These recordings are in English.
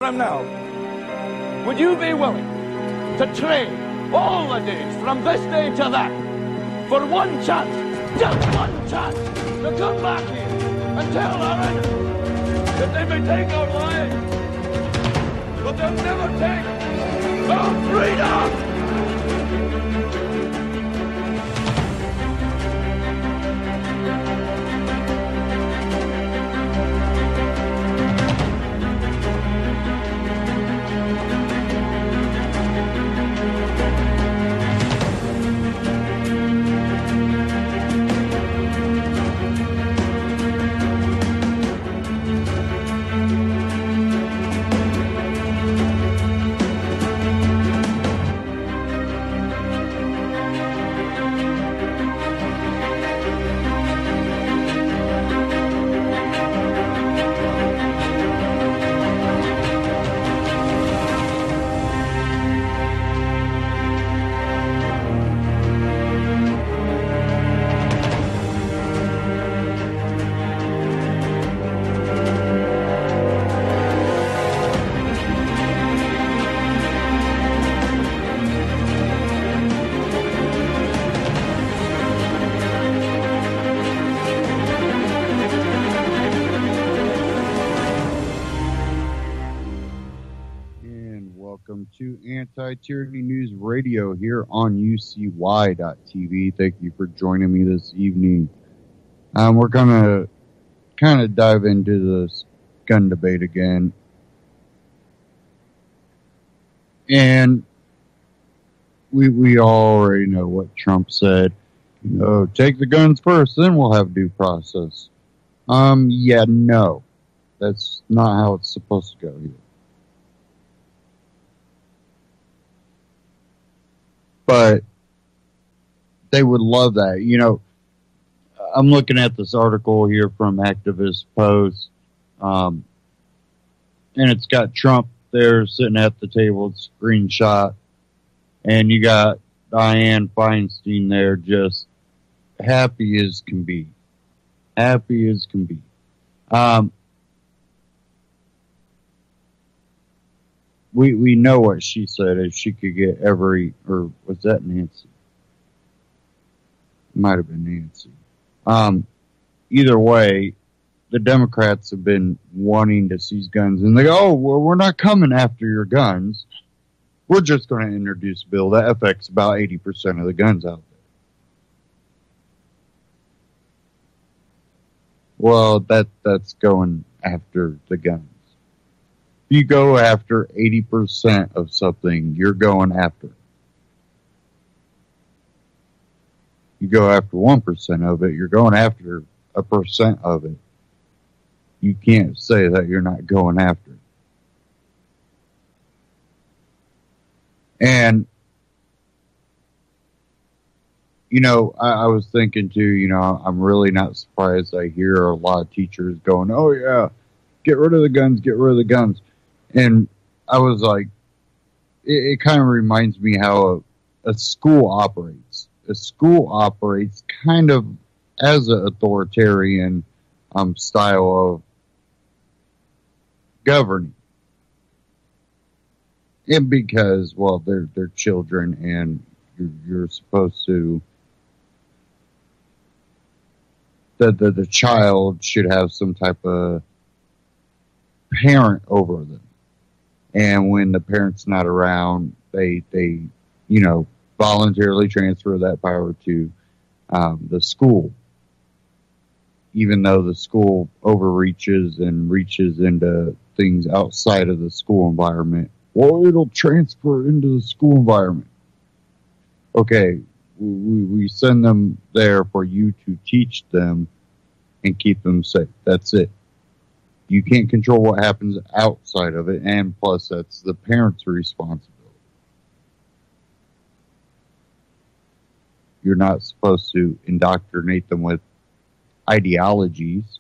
from now, would you be willing to trade all the days from this day to that for one chance, just one chance, to come back here and tell our enemies that they may take our lives, but they'll never take our freedom? To Anti-Tyranny News Radio here on UCY.tv. Thank you for joining me this evening. We're going to kind of dive into this gun debate again. And we already know what Trump said. You know, take the guns first, then we'll have due process. Yeah, no. That's not how it's supposed to go here. But they would love that. You know, I'm looking at this article here from Activist Post, and it's got Trump there sitting at the table, screenshot, and you got Dianne Feinstein there just happy as can be. Happy as can be. We know what she said, if she could get every, or was that Nancy? Might have been Nancy. Either way, the Democrats have been wanting to seize guns, and they go, oh, well, we're not coming after your guns. We're just going to introduce a bill that affects about 80% of the guns out there. Well, that's going after the guns. If you go after 80% of something, you're going after. You go after 1% of it, you're going after 1% of it. You can't say that you're not going after it. And, you know, I was thinking too, you know, I'm really not surprised I hear a lot of teachers going, oh yeah, get rid of the guns, get rid of the guns. And I was like, it kind of reminds me how a school operates. A school operates kind of as an authoritarian style of governing. And because, well, they're children, and you're supposed to, the child should have some type of parent over them. And when the parent's not around, they you know, voluntarily transfer that power to the school, even though the school overreaches and reaches into things outside of the school environment. Well, it'll transfer into the school environment. Okay, we send them there for you to teach them and keep them safe. That's it. You can't control what happens outside of it, and plus that's the parent's responsibility. You're not supposed to indoctrinate them with ideologies.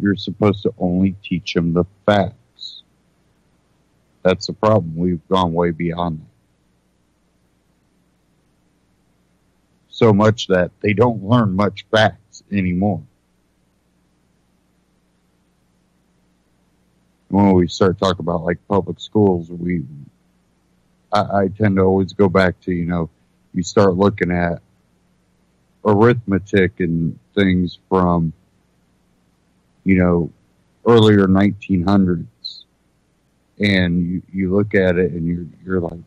You're supposed to only teach them the facts. That's the problem. We've gone way beyond that. So much that they don't learn much facts anymore. When we start talking about like public schools, I tend to always go back to, you start looking at arithmetic and things from, earlier 1900s, and you look at it and you're like,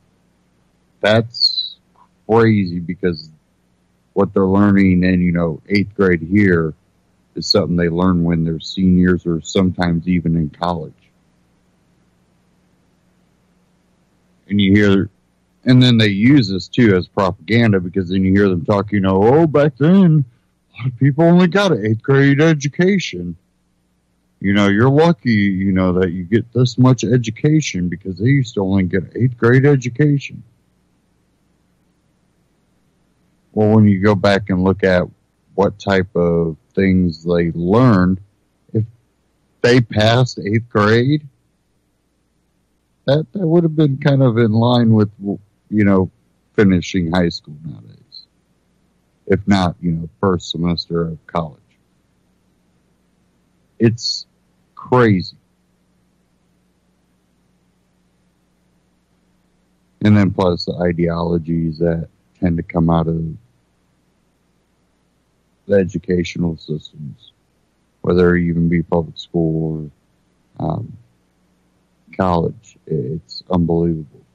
that's crazy, because what they're learning in, 8th grade here is something they learn when they're seniors or sometimes even in college. And you hear, and then they use this too as propaganda, because then you hear them talk, oh, back then, a lot of people only got an 8th grade education. You're lucky, that you get this much education, because they used to only get an 8th grade education. Well, when you go back and look at what type of things they learned, if they passed 8th grade, that would have been kind of in line with, finishing high school nowadays. If not, first semester of college. It's crazy. And then plus the ideologies that tend to come out of the educational systems, whether it even be public school or college. It's unbelievable.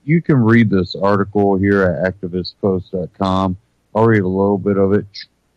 You can read this article here at activistpost.com. I'll read a little bit of it.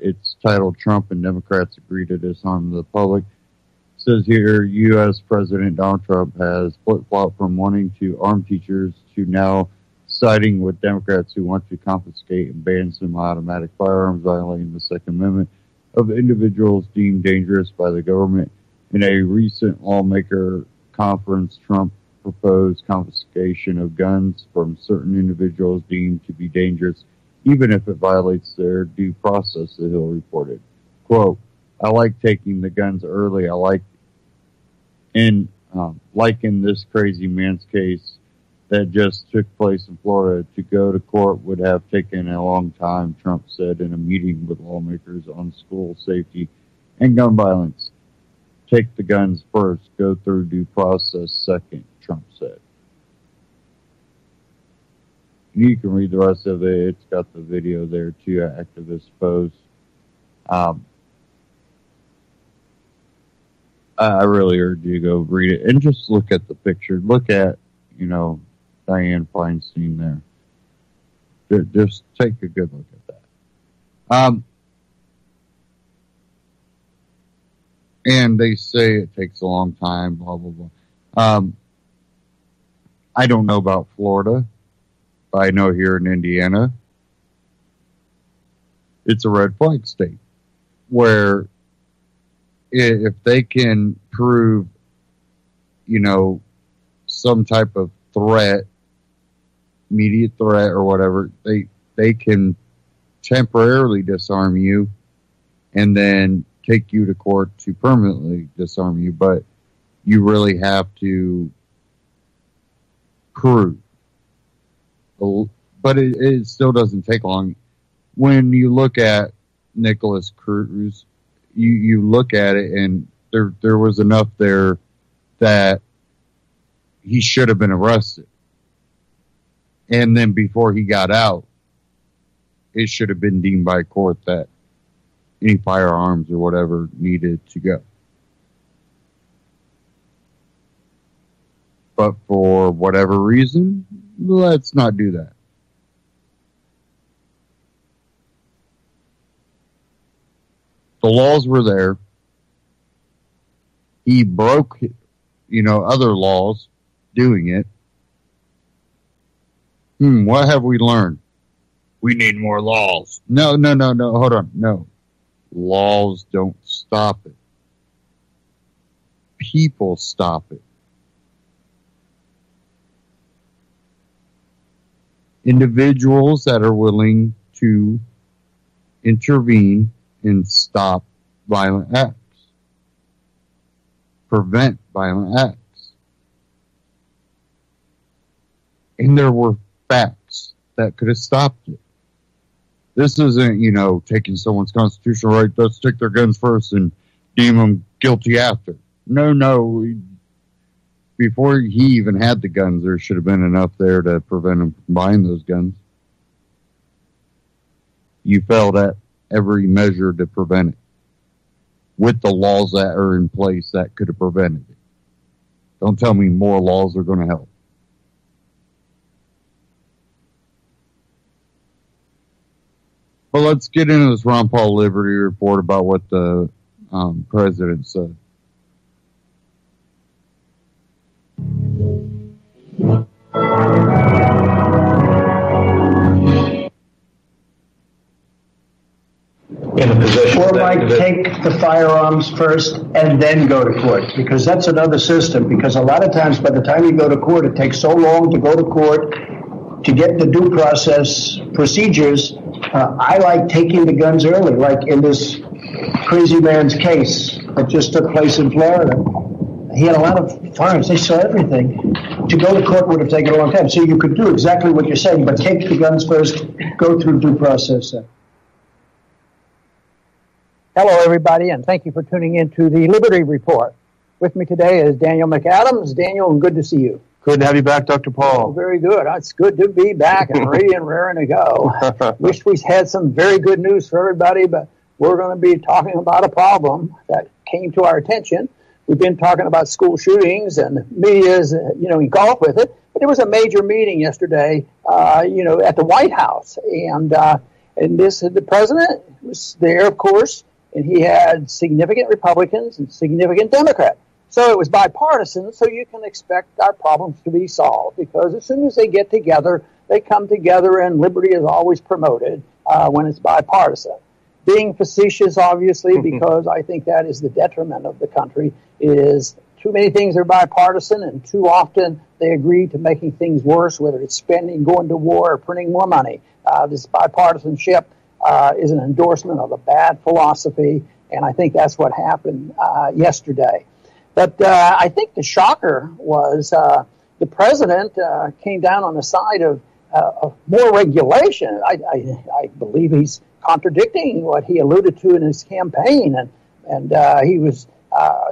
It's titled, Trump and Democrats Agree to Disarm the Public. It says here, U.S. President Donald Trump has flip-flopped from wanting to arm teachers to now siding with Democrats who want to confiscate and ban semi-automatic firearms, violating the Second Amendment of individuals deemed dangerous by the government. In a recent lawmaker conference, Trump proposed confiscation of guns from certain individuals deemed to be dangerous, even if it violates their due process, the Hill reported. Quote, I like taking the guns early. I like in this crazy man's case that just took place in Florida. To go to court would have taken a long time, Trump said in a meeting with lawmakers on school safety and gun violence. Take the guns first, go through due process second, Trump said. You can read the rest of it. It's got the video there too at Activist Post. I really urge you to go read it and just look at the picture. Look at, Dianne Feinstein there. Just take a good look at that. And they say it takes a long time, blah, blah, blah. I don't know about Florida, but I know here in Indiana, it's a red flag state where if they can prove, some type of threat, immediate threat or whatever, they can temporarily disarm you and then take you to court to permanently disarm you, but you really have to prove. But it still doesn't take long. When you look at Nicholas Cruz, you look at it and there was enough there that he should have been arrested. And then before he got out, it should have been deemed by court that any firearms or whatever needed to go. But for whatever reason, let's not do that. The laws were there. He broke, other laws doing it. What have we learned? We need more laws. No, hold on. No. Laws don't stop it. People stop it. Individuals that are willing to intervene and stop violent acts. Prevent violent acts. And there were facts that could have stopped it. This isn't, taking someone's constitutional right. Let's take their guns first and deem them guilty after. No. Before he even had the guns, there should have been enough there to prevent him from buying those guns. You failed at every measure to prevent it. With the laws that are in place that could have prevented it. Don't tell me more laws are going to help. But let's get into this Ron Paul Liberty report about what the president said. In a position or might take the firearms first and then go to court, because that's another system. Because a lot of times by the time you go to court, it takes so long to go to court to get the due process procedures. I like taking the guns early, like in this crazy man's case that just took place in Florida. He had a lot of firearms. They saw everything. To go to court would have taken a long time. So you could do exactly what you're saying, but take the guns first, go through due process. Hello, everybody, and thank you for tuning in to the Liberty Report. With me today is Daniel McAdams. Daniel, good to see you. Good to have you back, Dr. Paul. Oh, very good. It's good to be back and ready and raring to go. Wish we had some very good news for everybody, but we're going to be talking about a problem that came to our attention. We've been talking about school shootings, and the media is, engulfed with it. But there was a major meeting yesterday, at the White House, and the president was there, of course, and he had significant Republicans and significant Democrats. So it was bipartisan, so you can expect our problems to be solved, because as soon as they get together, they come together, and liberty is always promoted when it's bipartisan. Being facetious, obviously, because I think that is the detriment of the country, is too many things are bipartisan, and too often they agree to making things worse, whether it's spending, going to war, or printing more money. This bipartisanship is an endorsement of a bad philosophy, and I think that's what happened yesterday. But I think the shocker was the president came down on the side of more regulation. I believe he's contradicting what he alluded to in his campaign, and he was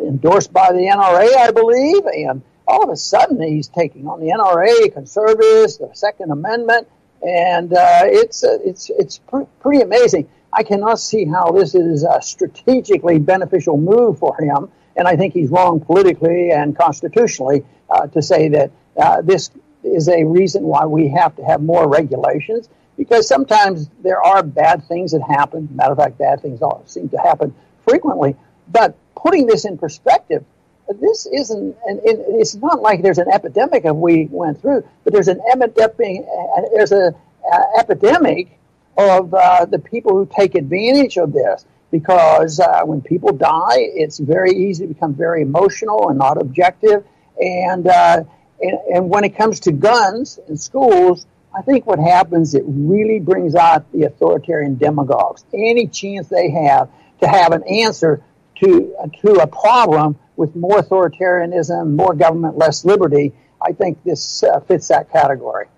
endorsed by the NRA, I believe, and all of a sudden he's taking on the NRA, conservatives, the Second Amendment, and it's pretty amazing. I cannot see how this is a strategically beneficial move for him. And I think he's wrong politically and constitutionally to say that this is a reason why we have to have more regulations, because sometimes there are bad things that happen. Matter of fact, bad things seem to happen frequently. But putting this in perspective, this isn't, and it's not like there's an epidemic that we went through, but there's an epidemic of the people who take advantage of this. Because when people die, it's very easy to become very emotional and not objective. And when it comes to guns in schools, I think what happens, it really brings out the authoritarian demagogues. Any chance they have to have an answer to a problem with more authoritarianism, more government, less liberty, I think this fits that category.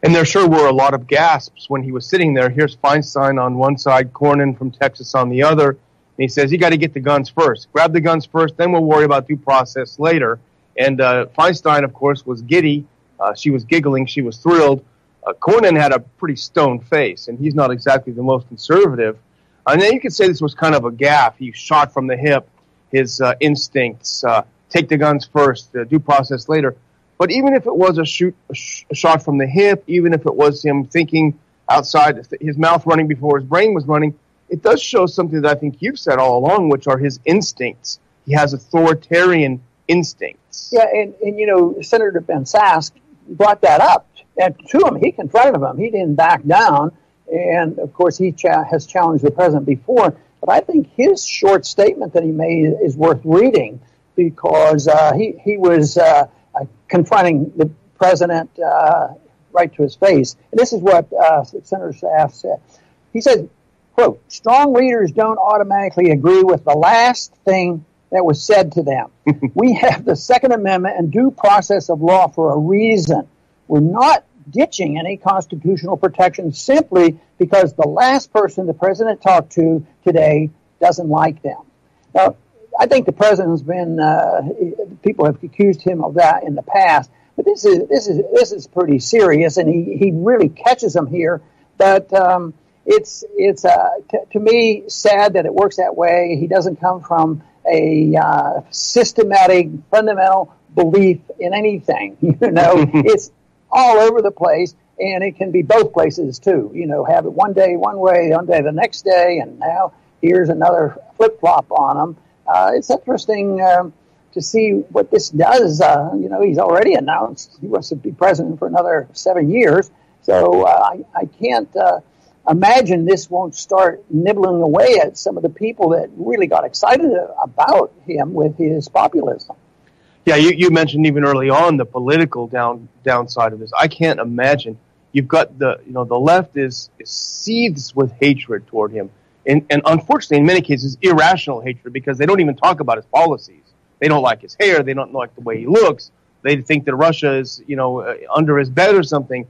And there sure were a lot of gasps when he was sitting there. Here's Feinstein on one side, Cornyn from Texas on the other. And he says, you got to get the guns first. Grab the guns first, then we'll worry about due process later. And Feinstein, of course, was giddy. She was giggling. She was thrilled. Cornyn had a pretty stone face, and he's not exactly the most conservative. And then you could say this was kind of a gaffe. He shot from the hip, his instincts, take the guns first, due process later. But even if it was a shot from the hip, even if it was him thinking outside, his mouth running before his brain was running, it does show something that I think you've said all along, which are his instincts. He has authoritarian instincts. Yeah, and Senator Ben Sasse brought that up. And to him, he confronted him. He didn't back down. And, of course, he has challenged the president before. But I think his short statement that he made is worth reading, because he was confronting the president right to his face. And this is what Senator Sasse said. He said, quote, strong leaders don't automatically agree with the last thing that was said to them. We have the Second Amendment and due process of law for a reason. We're not ditching any constitutional protection simply because the last person the president talked to today doesn't like them. Now, I think the president's been, people have accused him of that in the past, but this is pretty serious, and he really catches them here. But it's to me sad that it works that way. He doesn't come from a systematic, fundamental belief in anything. It's all over the place, and it can be both places too. Have it one day one way, one day the next day, and now here's another flip-flop on them. It's interesting to see what this does. He's already announced he wants to be president for another 7 years, so I can't imagine this won't start nibbling away at some of the people that really got excited about him with his populism. Yeah, you mentioned even early on the political downside of this. I can't imagine. You've got the left is seethes with hatred toward him, and unfortunately, in many cases, irrational hatred, because they don't even talk about his policies. They don't like his hair. They don't like the way he looks. They think that Russia is under his bed or something.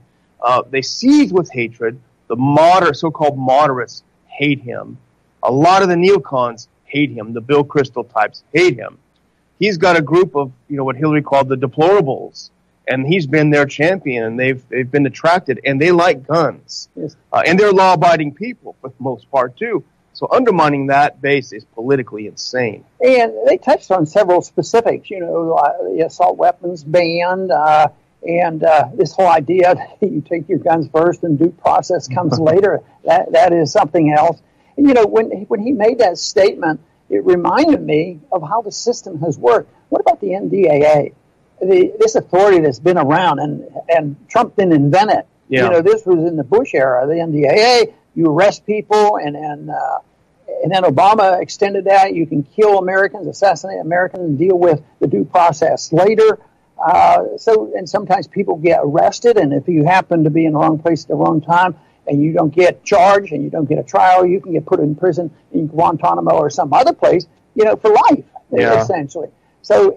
They seethe with hatred. The so-called moderates hate him. A lot of the neocons hate him. The Bill Kristol types hate him. He's got a group of, what Hillary called the deplorables, and he's been their champion, and they've been attracted, and they like guns. Yes. And they're law-abiding people for the most part, too. So undermining that base is politically insane. And they touched on several specifics, the assault weapons ban, and this whole idea that you take your guns first and due process comes later, that is something else. And, when he made that statement, it reminded me of how the system has worked. What about the NDAA? This authority that's been around, and Trump didn't invent it. Yeah. This was in the Bush era. The NDAA, you arrest people, and then Obama extended that. You can kill Americans, assassinate Americans, and deal with the due process later. And sometimes people get arrested, and if you happen to be in the wrong place at the wrong time, and you don't get charged, and you don't get a trial, you can get put in prison in Guantanamo or some other place, for life, essentially. So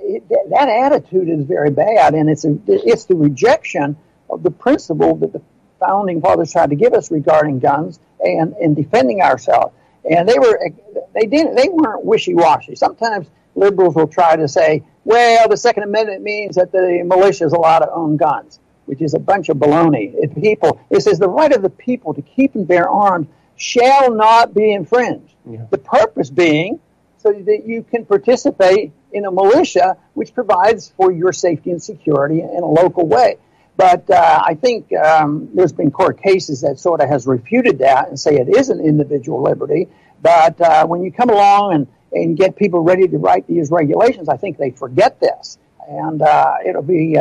that attitude is very bad, and it's the rejection of the principle that the founding fathers tried to give us regarding guns and defending ourselves. And they weren't wishy-washy. Sometimes liberals will try to say, well, the Second Amendment means that the militia is allowed to own guns, which is a bunch of baloney. It says the right of the people to keep and bear arms shall not be infringed. Yeah. The purpose being so that you can participate in a militia which provides for your safety and security in a local way. But I think there's been court cases that sort of has refuted that and say it is an individual liberty. But when you come along and get people ready to write these regulations, I think they forget this. And it'll be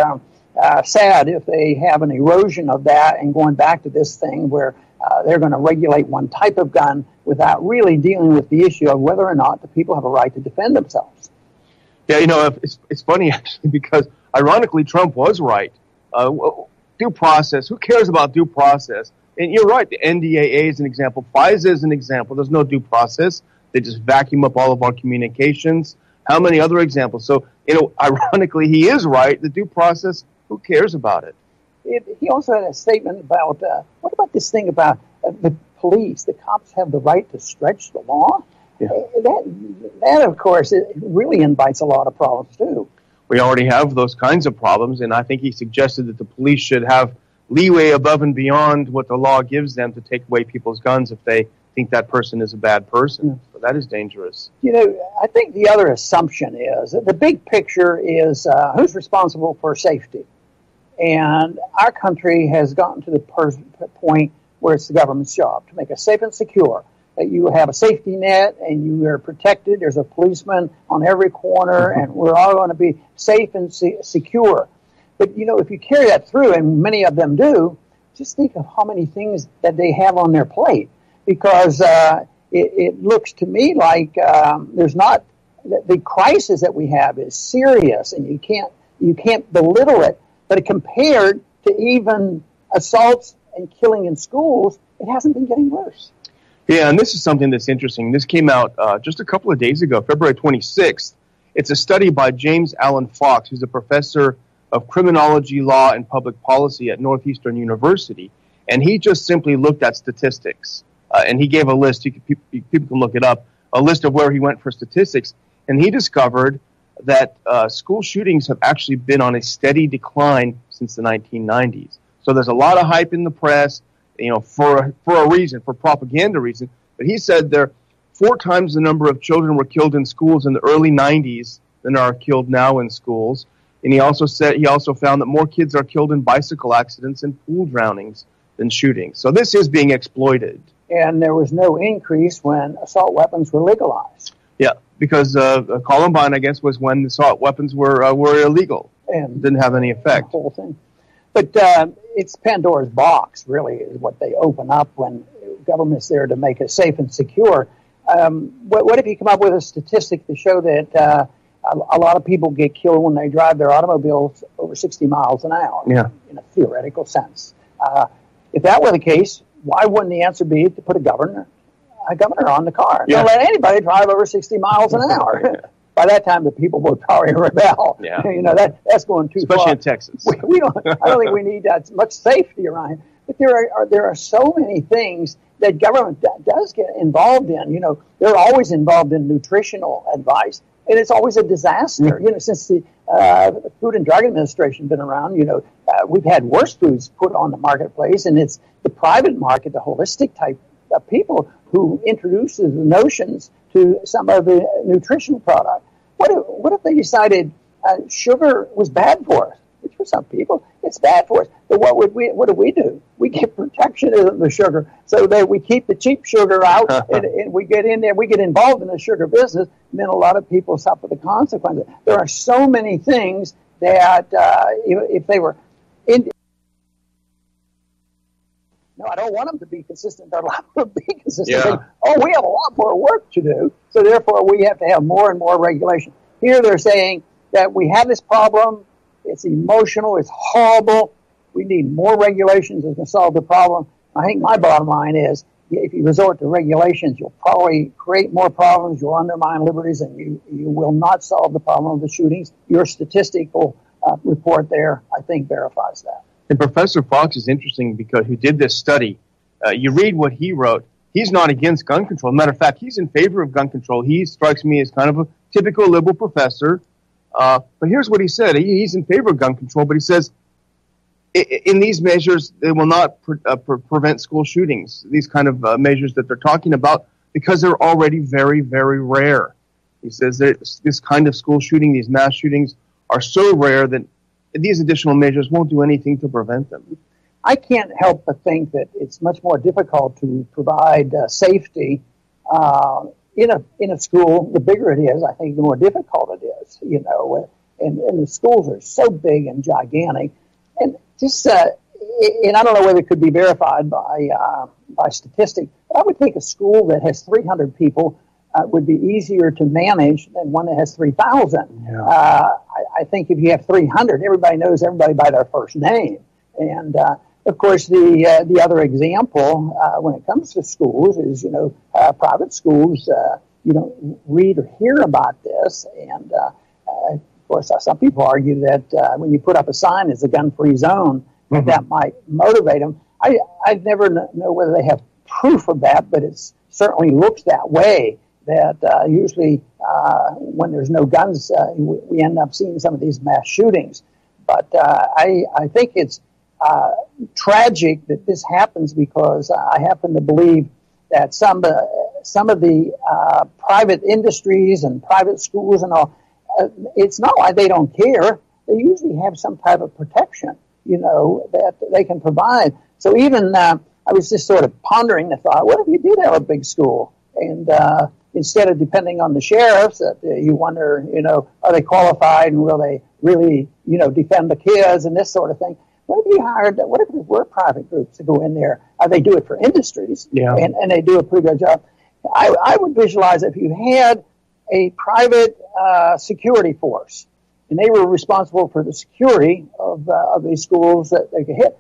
sad if they have an erosion of that and going back to this thing where they're going to regulate one type of gun without really dealing with the issue of whether or not the people have a right to defend themselves. Yeah, it's funny, actually, because ironically, Trump was right. Due process, who cares about due process? And you're right, the NDAA is an example. FISA is an example. There's no due process. They just vacuum up all of our communications. How many other examples? So, ironically, he is right. The due process, who cares about it? He also had a statement about, what about this thing about the police? The cops have the right to stretch the law? Yeah. That, of course, it really invites a lot of problems, too. We already have those kinds of problems, and I think he suggested that the police should have leeway above and beyond what the law gives them to take away people's guns if they think that person is a bad person. So that is dangerous. I think the other assumption is that the big picture is who's responsible for safety. And our country has gotten to the point where it's the government's job to make us safe and secure. That you have a safety net and you are protected. There's a policeman on every corner, and we're all going to be safe and secure. But, if you carry that through, and many of them do, just think of how many things that they have on their plate. Because it looks to me like there's not the crisis that we have is serious, and you can't belittle it. But compared to even assaults and killing in schools, it hasn't been getting worse. Yeah, and this is something that's interesting. This came out just a couple of days ago, February 26th. It's a study by James Allen Fox, who's a professor of criminology, law, and public policy at Northeastern University, and he just simply looked at statistics. And he gave a list, people can look it up, a list of where he went for statistics, and he discovered that school shootings have actually been on a steady decline since the 1990s. So there's a lot of hype in the press, for a reason, for propaganda reason. But he said there 4 times the number of children were killed in schools in the early 90s than are killed now in schools. And he also found that more kids are killed in bicycle accidents and pool drownings than shootings. So this is being exploited. And there was no increase when assault weapons were legalized. Yeah, because Columbine, I guess, was when assault weapons were illegal and didn't have any effect. The whole thing. But it's Pandora's box, really, is what they open up when government's there to make it safe and secure. What if you come up with a statistic to show that a lot of people get killed when they drive their automobiles over 60 miles an hour, in a theoretical sense? If that were the case, why wouldn't the answer be to put a governor on the car? Don't let anybody drive over 60 miles an hour. By that time, the people would probably rebel. Yeah. That's going too far. Especially in Texas. I don't think we need that much safety around. But there are so many things that government does get involved in. They're always involved in nutritional advice, and it's always a disaster. Since the Food and Drug Administration been around, we've had worse foods put on the marketplace, and it's the private market, the holistic type of people who introduces the notions to some of the nutritional product. What if they decided sugar was bad for us? Which for some people, it's bad for us. But what do we do? We get protectionism of the sugar so that we keep the cheap sugar out, and we get in there, we get involved in the sugar business, and then a lot of people suffer the consequences. There are so many things that if they were no, I don't want them to be consistent. They're allowed to be consistent. Yeah. We have a lot more work to do, so therefore we have to have more and more regulation. Here they're saying that we have this problem. It's emotional. It's horrible. We need more regulations that can solve the problem. I think my bottom line is, if you resort to regulations, you'll probably create more problems. You'll undermine liberties, and you will not solve the problem of the shootings. Your statistical report there, I think, verifies that. And Professor Fox is interesting because who did this study. You read what he wrote. He's not against gun control. Matter of fact, he's in favor of gun control. He strikes me as kind of a typical liberal professor. But here's what he said. He's in favor of gun control, but he says, in these measures, they will not prevent school shootings, these kind of measures that they're talking about, because they're already very, very rare. He says that this kind of school shooting, these mass shootings, are so rare that these additional measures won't do anything to prevent them. I can't help but think that it's much more difficult to provide safety in a school. The bigger it is, I think, the more difficult it is. And the schools are so big and gigantic, and just and I don't know whether it could be verified by statistics, but I would think a school that has 300 people would be easier to manage than one that has 3,000. Yeah. I think if you have 300, everybody knows everybody by their first name. And, of course, the other example when it comes to schools is, private schools, you don't read or hear about this. And, of course, some people argue that when you put up a sign as a gun-free zone, that might motivate them. I never know whether they have proof of that, but it certainly looks that way. That usually when there's no guns, we end up seeing some of these mass shootings. But I think it's tragic that this happens, because I happen to believe that some of the private industries and private schools and all, it's not like they don't care. They usually have some type of protection, that they can provide. So even I was just sort of pondering the thought, what if you did have a big school? And instead of depending on the sheriffs, you wonder, are they qualified and will they really, defend the kids and this sort of thing? What if there were private groups to go in there? They do it for industries, and they do a pretty good job. I would visualize if you had a private security force, and they were responsible for the security of these schools that they could hit,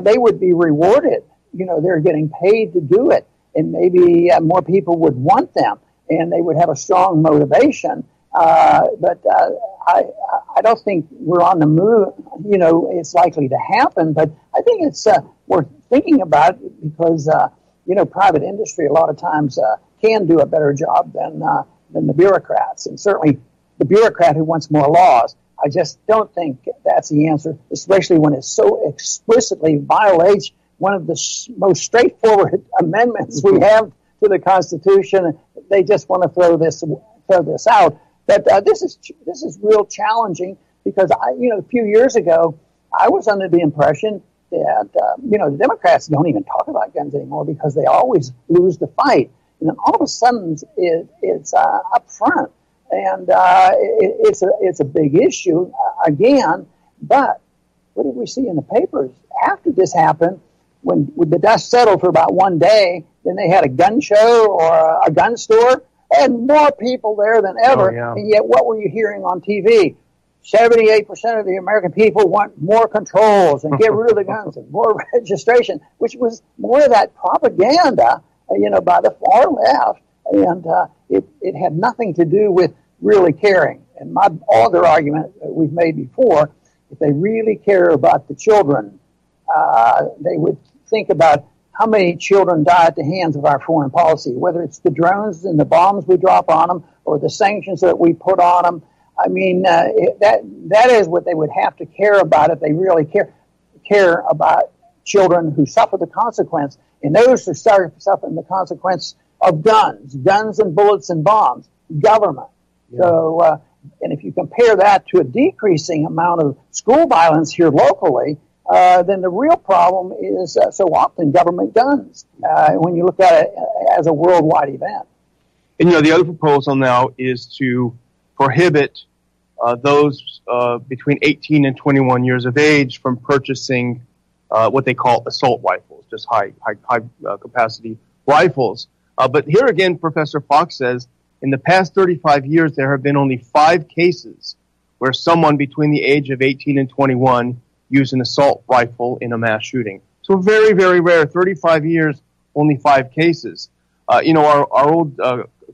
they would be rewarded. They're getting paid to do it, and maybe more people would want them, and they would have a strong motivation. But I don't think we're on the move. It's likely to happen. But I think it's worth thinking about it because private industry a lot of times can do a better job than the bureaucrats, and certainly the bureaucrat who wants more laws. I just don't think that's the answer, especially when it so explicitly violates one of the most straightforward amendments we have to the Constitution. They just want to throw this out. But this is real challenging because a few years ago I was under the impression that the Democrats don't even talk about guns anymore because they always lose the fight, and then all of a sudden it's up front. And it's a big issue again. But what did we see in the papers after this happened? When the dust settled for about one day, then they had a gun show or a gun store, and more people there than ever. Oh, yeah. And yet, what were you hearing on TV? 78% of the American people want more controls and get rid of the guns and more registration, which was more of that propaganda, by the far left. And it had nothing to do with really caring. And my other argument that we've made before, if they really care about the children, they would think about how many children die at the hands of our foreign policy, whether it's the drones and the bombs we drop on them or the sanctions that we put on them. I mean, that is what they would have to care about if they really care about children who suffer the consequence. And those who start suffering the consequence of guns and bullets and bombs, government. Yeah. So, and if you compare that to a decreasing amount of school violence here locally, then the real problem is so often government guns when you look at it as a worldwide event. And, the other proposal now is to prohibit those between 18 and 21 years of age from purchasing what they call assault rifles, just high capacity rifles. But here again, Professor Fox says, in the past 35 years, there have been only 5 cases where someone between the age of 18 and 21 used an assault rifle in a mass shooting. So very, very rare. 35 years, only 5 cases. Our old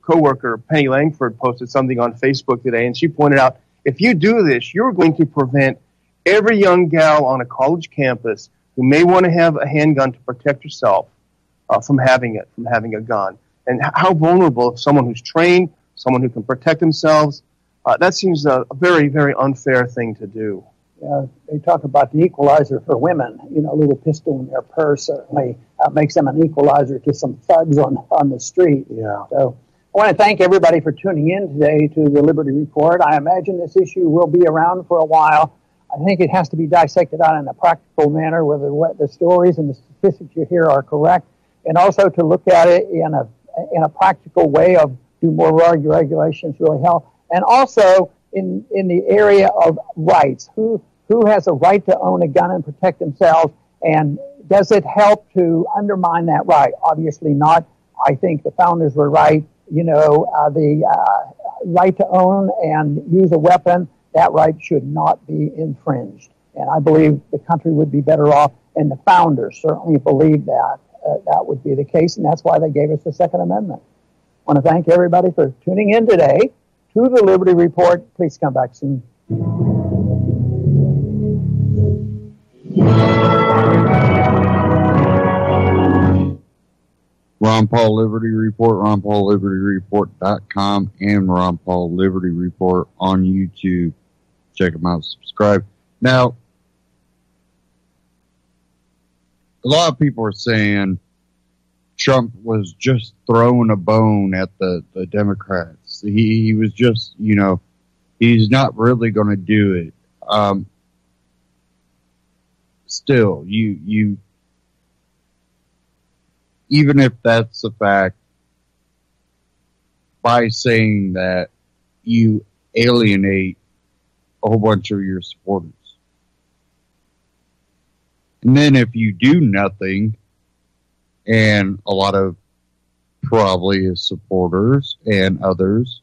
coworker, Penny Langford, posted something on Facebook today, and she pointed out, if you do this, you're going to prevent every young gal on a college campus who may want to have a handgun to protect herself from having a gun. And how vulnerable if someone who's trained, someone who can protect themselves, that seems a very, very unfair thing to do. They talk about the equalizer for women. A little pistol in their purse certainly makes them an equalizer to some thugs on the street. Yeah. So I want to thank everybody for tuning in today to the Liberty Report. I imagine this issue will be around for a while. I think it has to be dissected out in a practical manner, whether the stories and the statistics you hear are correct, and also to look at it in a practical way of do more regulations really help, and also in the area of rights. Who has a right to own a gun and protect themselves, and does it help to undermine that right? Obviously not. I think the founders were right. The right to own and use a weapon, that right should not be infringed. And I believe the country would be better off, and the founders certainly believed that that would be the case, and that's why they gave us the Second Amendment. I want to thank everybody for tuning in today to the Liberty Report. Please come back soon. Ron Paul Liberty Report, RonPaulLibertyReport.com, and Ron Paul Liberty Report on YouTube. Check them out, subscribe. Now, a lot of people are saying Trump was just throwing a bone at the Democrats. He was just, he's not really going to do it. Still, you even if that's the fact, by saying that, you alienate a whole bunch of your supporters. And then if you do nothing, and a lot of probably his supporters and others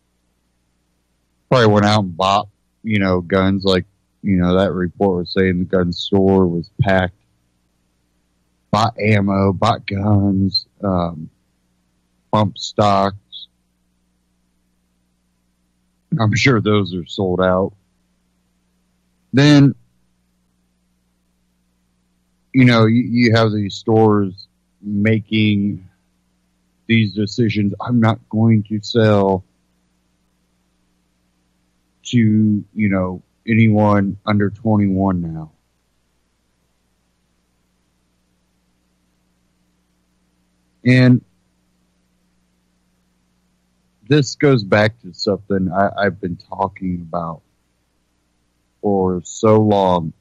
probably went out and bought, guns, like, that report was saying the gun store was packed, bought ammo, bought guns, bump stocks. I'm sure those are sold out. Then, you have these stores making these decisions. I'm not going to sell to, anyone under 21 now. And this goes back to something I've been talking about for so long.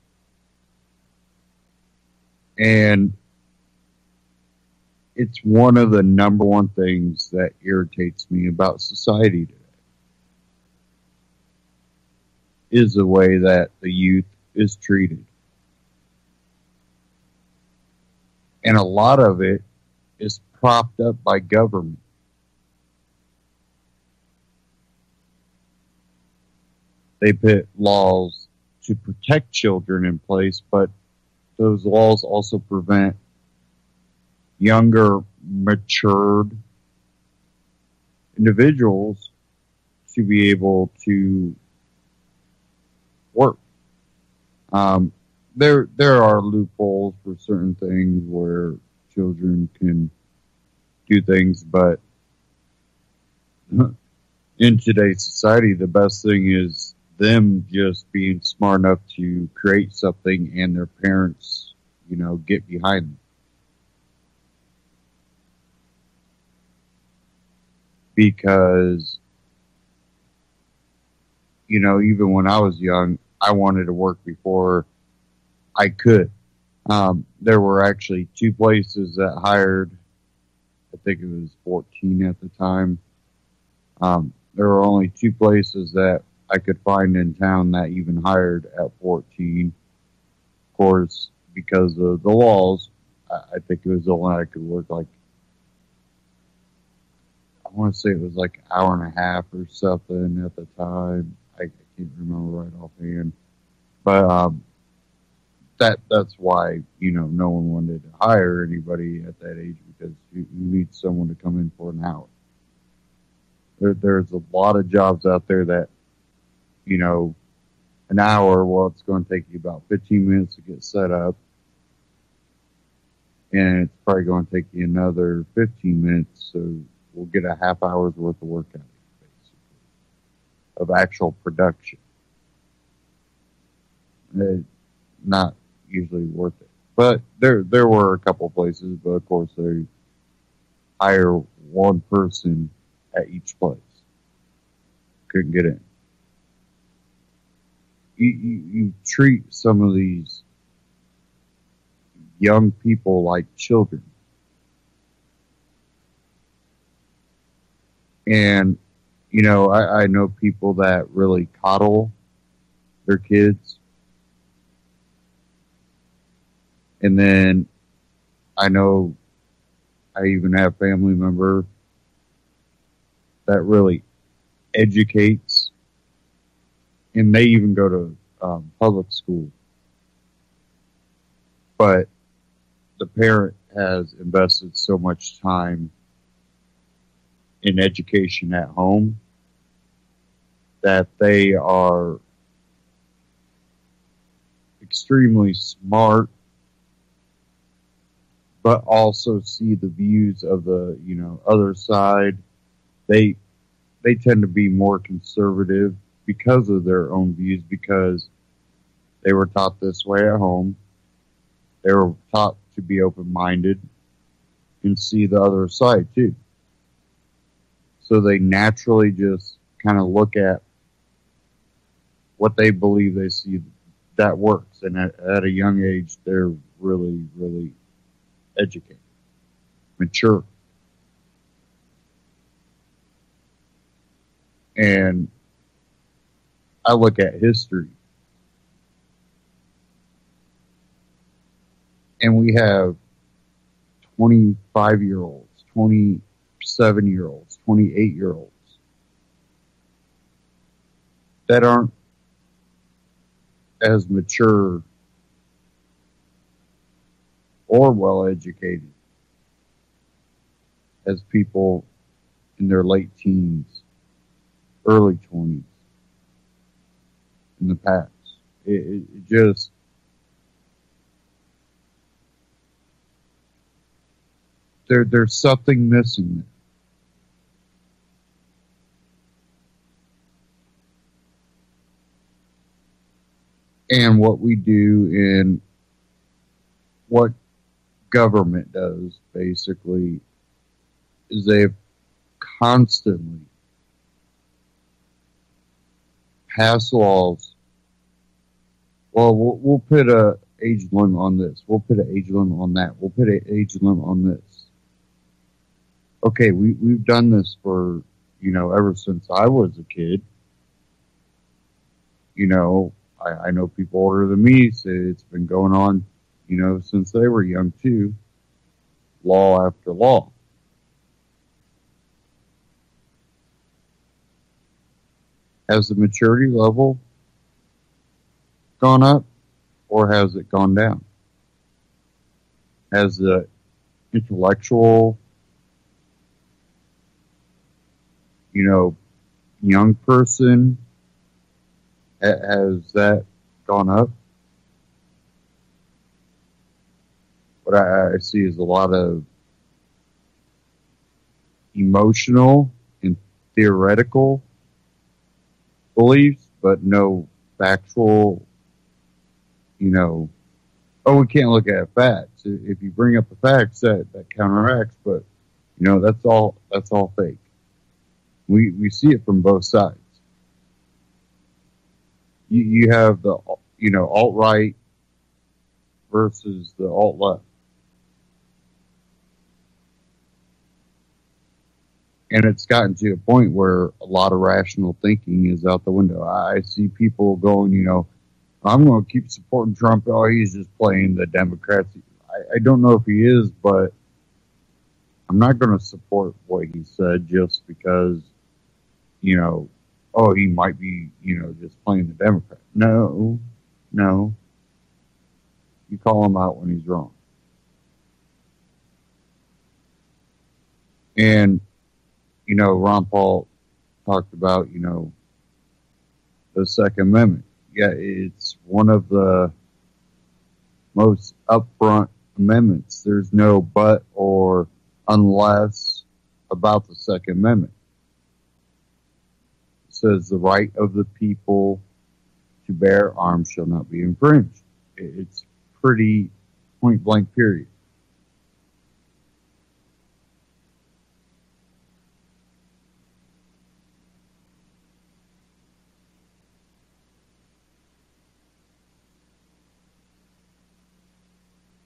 And it's one of the number one things that irritates me about society today is the way that the youth is treated. And a lot of it is propped up by government. They put laws to protect children in place, but those laws also prevent younger, matured individuals to be able to work. There are loopholes for certain things where children can do things, but in today's society, the best thing is them just being smart enough to create something and their parents, get behind them. Because, even when I was young, I wanted to work before I could. There were actually 2 places that hired, I think it was 14 at the time. There were only 2 places that I could find in town that even hired at 14. Of course, because of the laws, I think it was the one I could work I want to say it was like an hour and a half or something at the time. I can't remember right offhand. But that's why, no one wanted to hire anybody at that age, because you need someone to come in for an hour. There's a lot of jobs out there that, an hour, well, it's going to take you about 15 minutes to get set up. And it's probably going to take you another 15 minutes, so we'll get a half hour's worth of work out of it, basically, of actual production. It's not usually worth it. But there were a couple places, but of course they hire one person at each place. Couldn't get in. You treat some of these young people like children. And, I know people that really coddle their kids. And then I know I even have a family member that really educates, and they even go to public school. But the parent has invested so much time in education at home that they are extremely smart, but also see the views of the, other side. They tend to be more conservative because of their own views, because they were taught this way at home. They were taught to be open-minded and see the other side too. So they naturally just kind of look at what they believe they see that works. And at a young age, they're really, really educated, mature. And I look at history, and we have 25-year-olds, 27-year-olds, 28-year-olds that aren't as mature or well educated as people in their late teens, early 20s. in the past. It just, there's something missing there. And what we do and what government does, basically, is they constantly pass laws. Well, we'll put a age limit on this. We'll put an age limit on that. We'll put an age limit on this. Okay, we've done this for, ever since I was a kid. I know people older than me say it's been going on, since they were young too. Law after law. Has the maturity level gone up or has it gone down? Has the intellectual, young person, has that gone up? What I see is a lot of emotional and theoretical beliefs, but no factual, we can't look at facts. If you bring up the facts, that counteracts, but, that's all fake. We see it from both sides. You have the, alt-right versus the alt-left. And it's gotten to a point where a lot of rational thinking is out the window. I see people going, I'm going to keep supporting Trump. Oh, he's just playing the Democrats. I don't know if he is, but I'm not going to support what he said just because, he might be, just playing the Democrat. No. You call him out when he's wrong. And, Ron Paul talked about, the Second Amendment. Yeah, it's one of the most upfront amendments. There's no but or unless about the Second Amendment. It says the right of the people to bear arms shall not be infringed. It's pretty point blank period.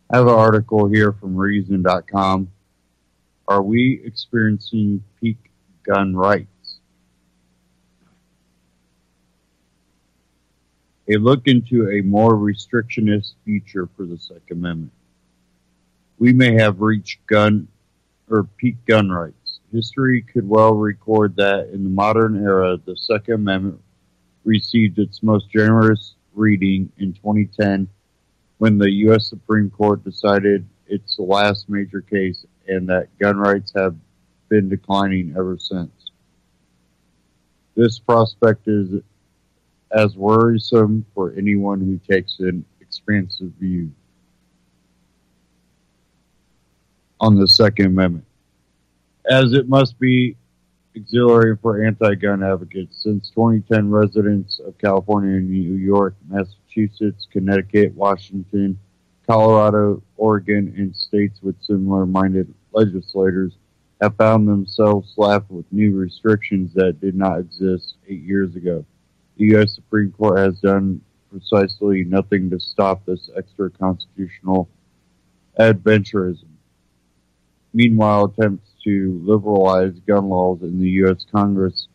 I have an article here from Reason.com. Are we experiencing peak gun rights? A look into a more restrictionist future for the Second Amendment. We may have reached peak gun rights. History could well record that in the modern era, the Second Amendment received its most generous reading in 2010 when the U.S. Supreme Court decided its last major case and that gun rights have been declining ever since. This prospect is as worrisome for anyone who takes an expansive view on the Second Amendment, as it must be exhilarating for anti-gun advocates. Since 2010, residents of California, New York, Massachusetts, Connecticut, Washington, Colorado, Oregon, and states with similar-minded legislators have found themselves slapped with new restrictions that did not exist 8 years ago. The U.S. Supreme Court has done precisely nothing to stop this extra-constitutional adventurism. Meanwhile, attempts to liberalize gun laws in the U.S. Congress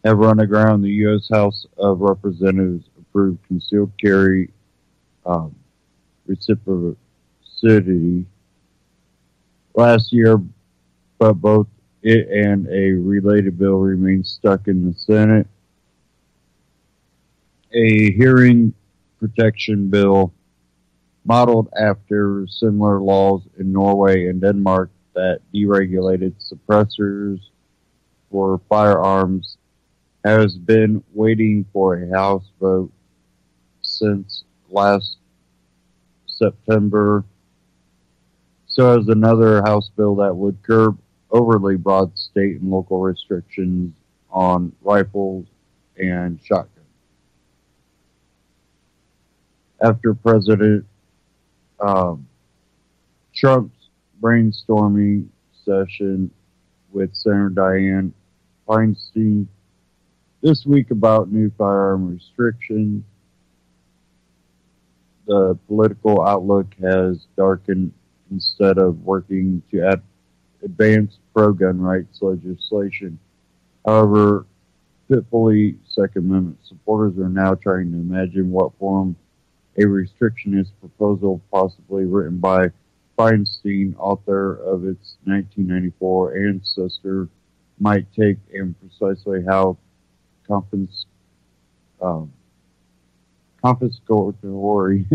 have run aground. The U.S. House of Representatives approved concealed carry reciprocity last year, but both it and a related bill remain stuck in the Senate. A hearing protection bill modeled after similar laws in Norway and Denmark that deregulated suppressors for firearms has been waiting for a House vote since last September. So has another House bill that would curb overly broad state and local restrictions on rifles and shotguns. After President Trump's brainstorming session with Senator Dianne Feinstein this week about new firearm restrictions, the political outlook has darkened. Instead of working to advance pro-gun rights legislation. However, fitfully Second Amendment supporters are now trying to imagine what form a restrictionist proposal, possibly written by Feinstein, author of its 1994 ancestor, might take, and precisely how confiscatory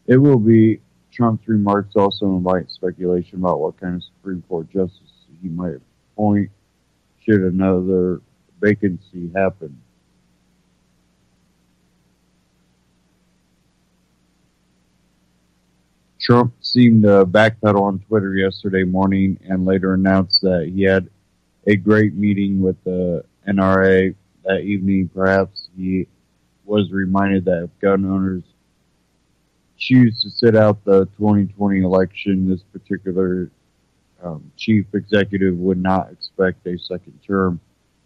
it will be. Trump's remarks also invite speculation about what kind of Supreme Court justice he might appoint should another vacancy happen. Trump seemed to backpedal on Twitter yesterday morning and later announced that he had a great meeting with the NRA that evening. Perhaps he was reminded that if gun owners choose to sit out the 2020 election, this particular chief executive would not expect a second term.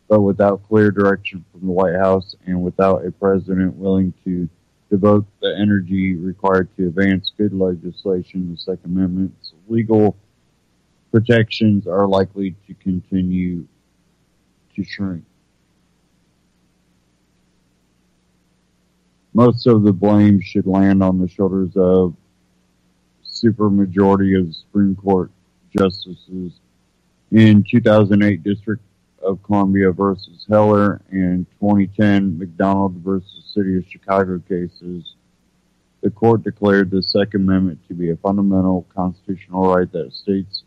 But without clear direction from the White House and without a president willing to devote the energy required to advance good legislation, the Second Amendment's legal protections are likely to continue to shrink. Most of the blame should land on the shoulders of supermajority of the Supreme Court justices in 2008 District of Columbia versus Heller and 2010 McDonald versus City of Chicago cases. The court declared the Second Amendment to be a fundamental constitutional right that states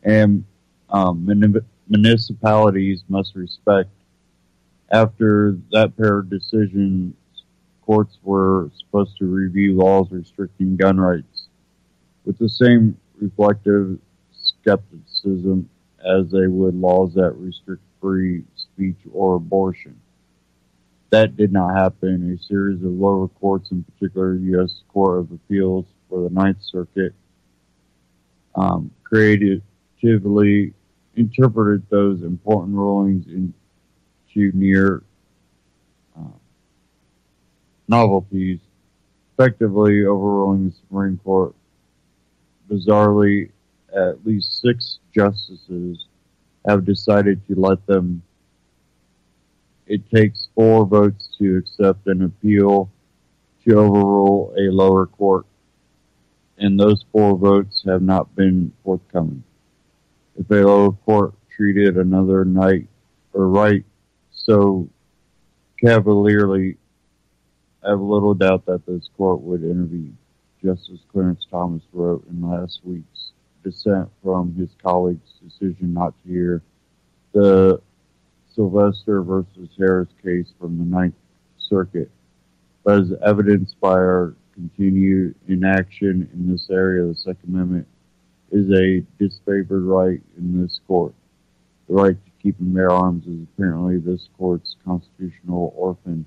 and municipalities must respect. After that pair of decisions, courts were supposed to review laws restricting gun rights with the same reflective skepticism as they would laws that restrict free speech or abortion. That did not happen. A series of lower courts, in particular the U.S. Court of Appeals for the Ninth Circuit, creatively interpreted those important rulings into near novelties, effectively overruling the Supreme Court. Bizarrely, at least 6 justices have decided to let them. It takes 4 votes to accept an appeal to overrule a lower court, and those 4 votes have not been forthcoming. If a lower court treated another right so cavalierly, I have little doubt that this court would intervene. Justice Clarence Thomas wrote in last week's dissent from his colleague's decision not to hear the Sylvester versus Harris case from the Ninth Circuit. But as evidenced by our continued inaction in this area, the Second Amendment is a disfavored right in this court. The right to keep and bear arms is apparently this court's constitutional orphan.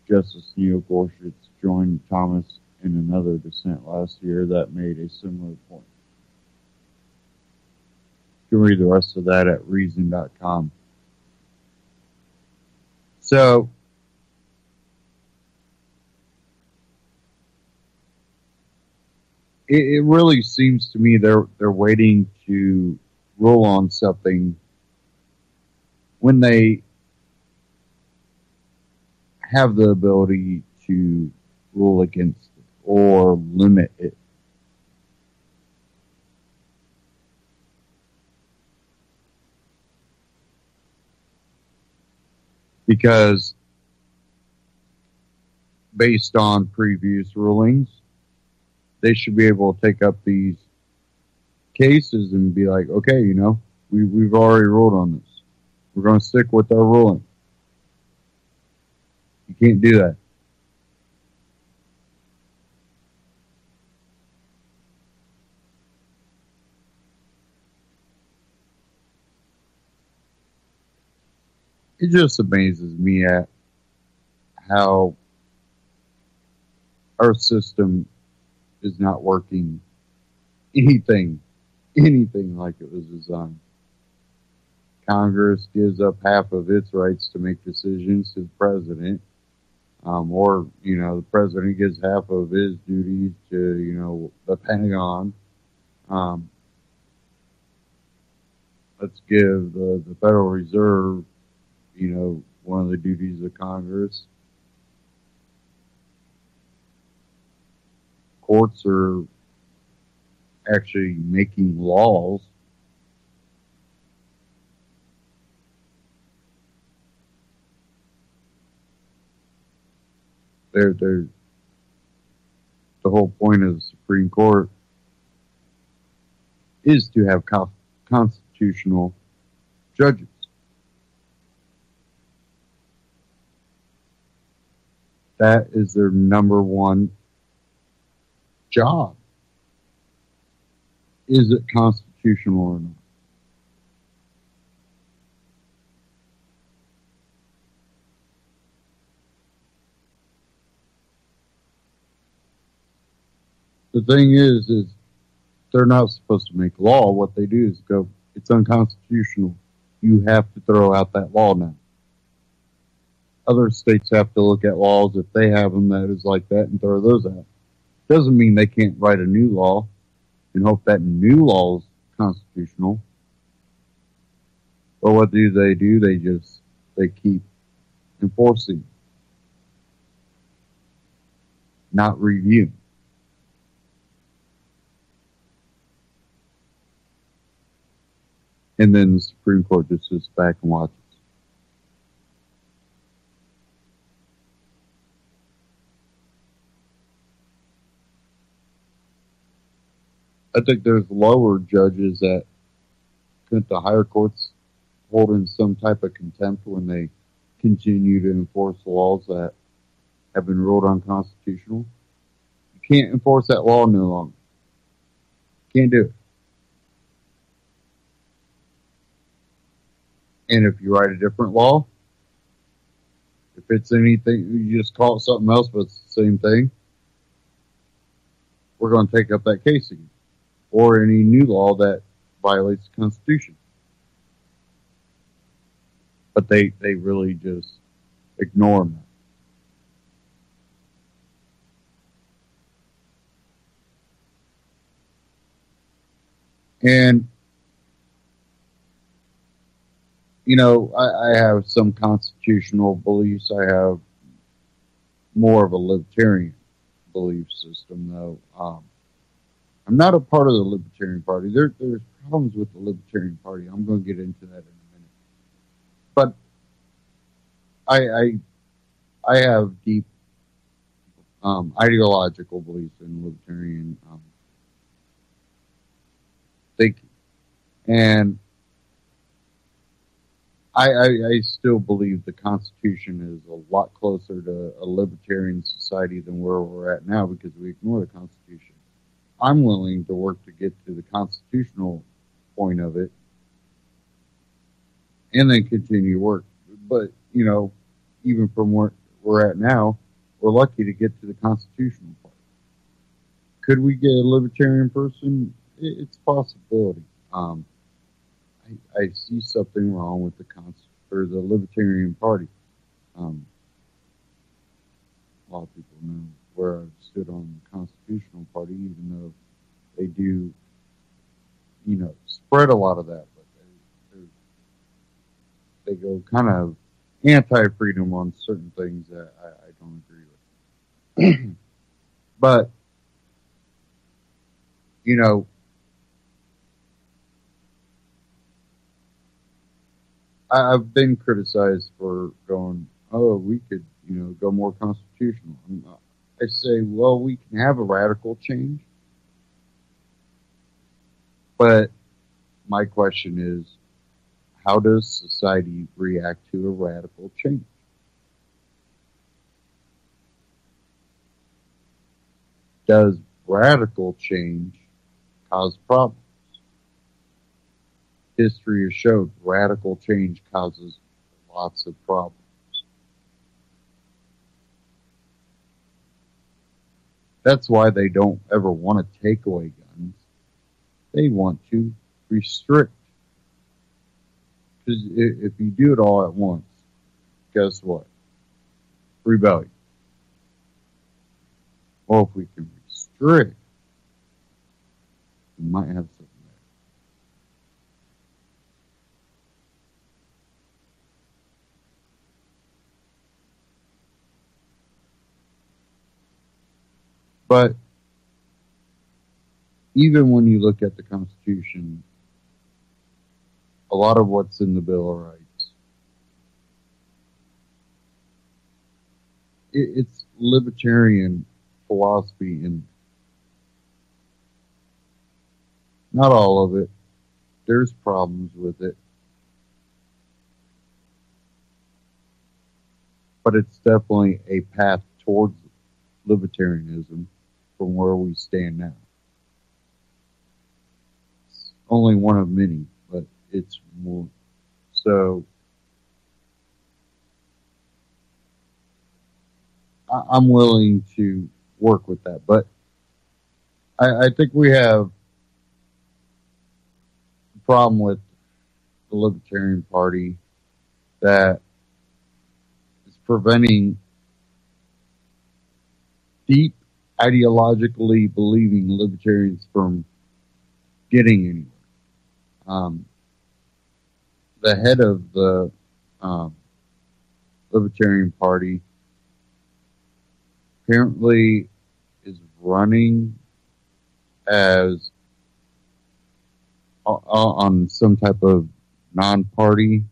Justice Neil Gorsuch joined Thomas in another dissent last year that made a similar point. You can read the rest of that at reason.com. So, it really seems to me they're waiting to rule on something when they have the ability to rule against it or limit it. Because based on previous rulings, they should be able to take up these cases and be like, okay, we've already ruled on this. We're going to stick with our ruling. You can't do that. it just amazes me at how our system is not working anything like it was designed. Congress gives up half of its rights to make decisions to the president, or the president gives half of his duties to the Pentagon. Let's give the Federal Reserve one of the duties of Congress. Courts are actually making laws. They're the whole point of the Supreme Court is to have constitutional judges. That is their number one job. Is it constitutional or not? The thing is they're not supposed to make law. What they do is go, it's unconstitutional. You have to throw out that law now. Other states have to look at laws if they have them that is like that and throw those out. Doesn't mean they can't write a new law and hope that new law is constitutional. But what do? They keep enforcing, not reviewing. And then the Supreme Court just sits back and watches. I think there's lower judges that couldn't the higher courts hold in some type of contempt when they continue to enforce laws that have been ruled unconstitutional. You can't enforce that law no longer. Can't do it. And if you write a different law, if it's anything, you just call it something else, but it's the same thing, we're going to take up that case again. Or any new law that violates the Constitution. But they really just ignore them. And, I have some constitutional beliefs. I have more of a libertarian belief system, though. I'm not a part of the Libertarian Party. There's problems with the Libertarian Party. I'm going to get into that in a minute. But I have deep ideological beliefs in libertarian thinking, and I still believe the Constitution is a lot closer to a libertarian society than where we're at now because we ignore the Constitution. I'm willing to work to get to the constitutional point of it and then continue work. But, even from where we're at now, we're lucky to get to the constitutional part. Could we get a libertarian person? It's a possibility. I see something wrong with the Libertarian Party. A lot of people know where I stood on the Constitutional Party, even though they do, spread a lot of that, but they go kind of anti-freedom on certain things that I don't agree with. But, I've been criticized for going, we could, go more constitutional. I say, well, we can have a radical change. But my question is, how does society react to a radical change? Does radical change cause problems? History has showed radical change causes a lots of problems. That's why they don't ever want to take away guns. They want to restrict. Because if you do it all at once, guess what? Rebellion. Well, if we can restrict, we might have something there. But even when you look at the Constitution, a lot of what's in the Bill of Rights, it's libertarian philosophy, and not all of it. There's problems with it. But it's definitely a path towards libertarianism from where we stand now. It's only one of many, but it's more. So I'm willing to work with that. But I think we have a problem with the Libertarian Party that is preventing deep ideologically believing libertarians from getting anywhere. The head of the Libertarian Party apparently is running as on some type of non-party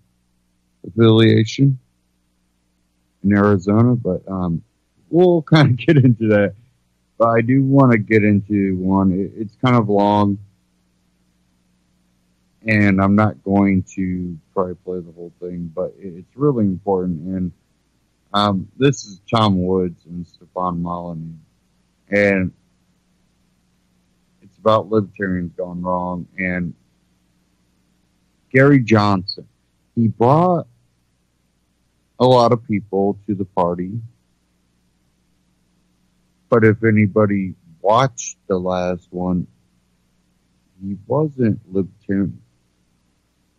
affiliation in Arizona, but we'll kind of get into that. But I do want to get into one. It's kind of long, and I'm not going to probably play the whole thing, but it's really important. And this is Tom Woods and Stefan Molyneux, and it's about libertarians gone wrong. And Gary Johnson, he brought a lot of people to the party. But if anybody watched the last one, he wasn't libertarian.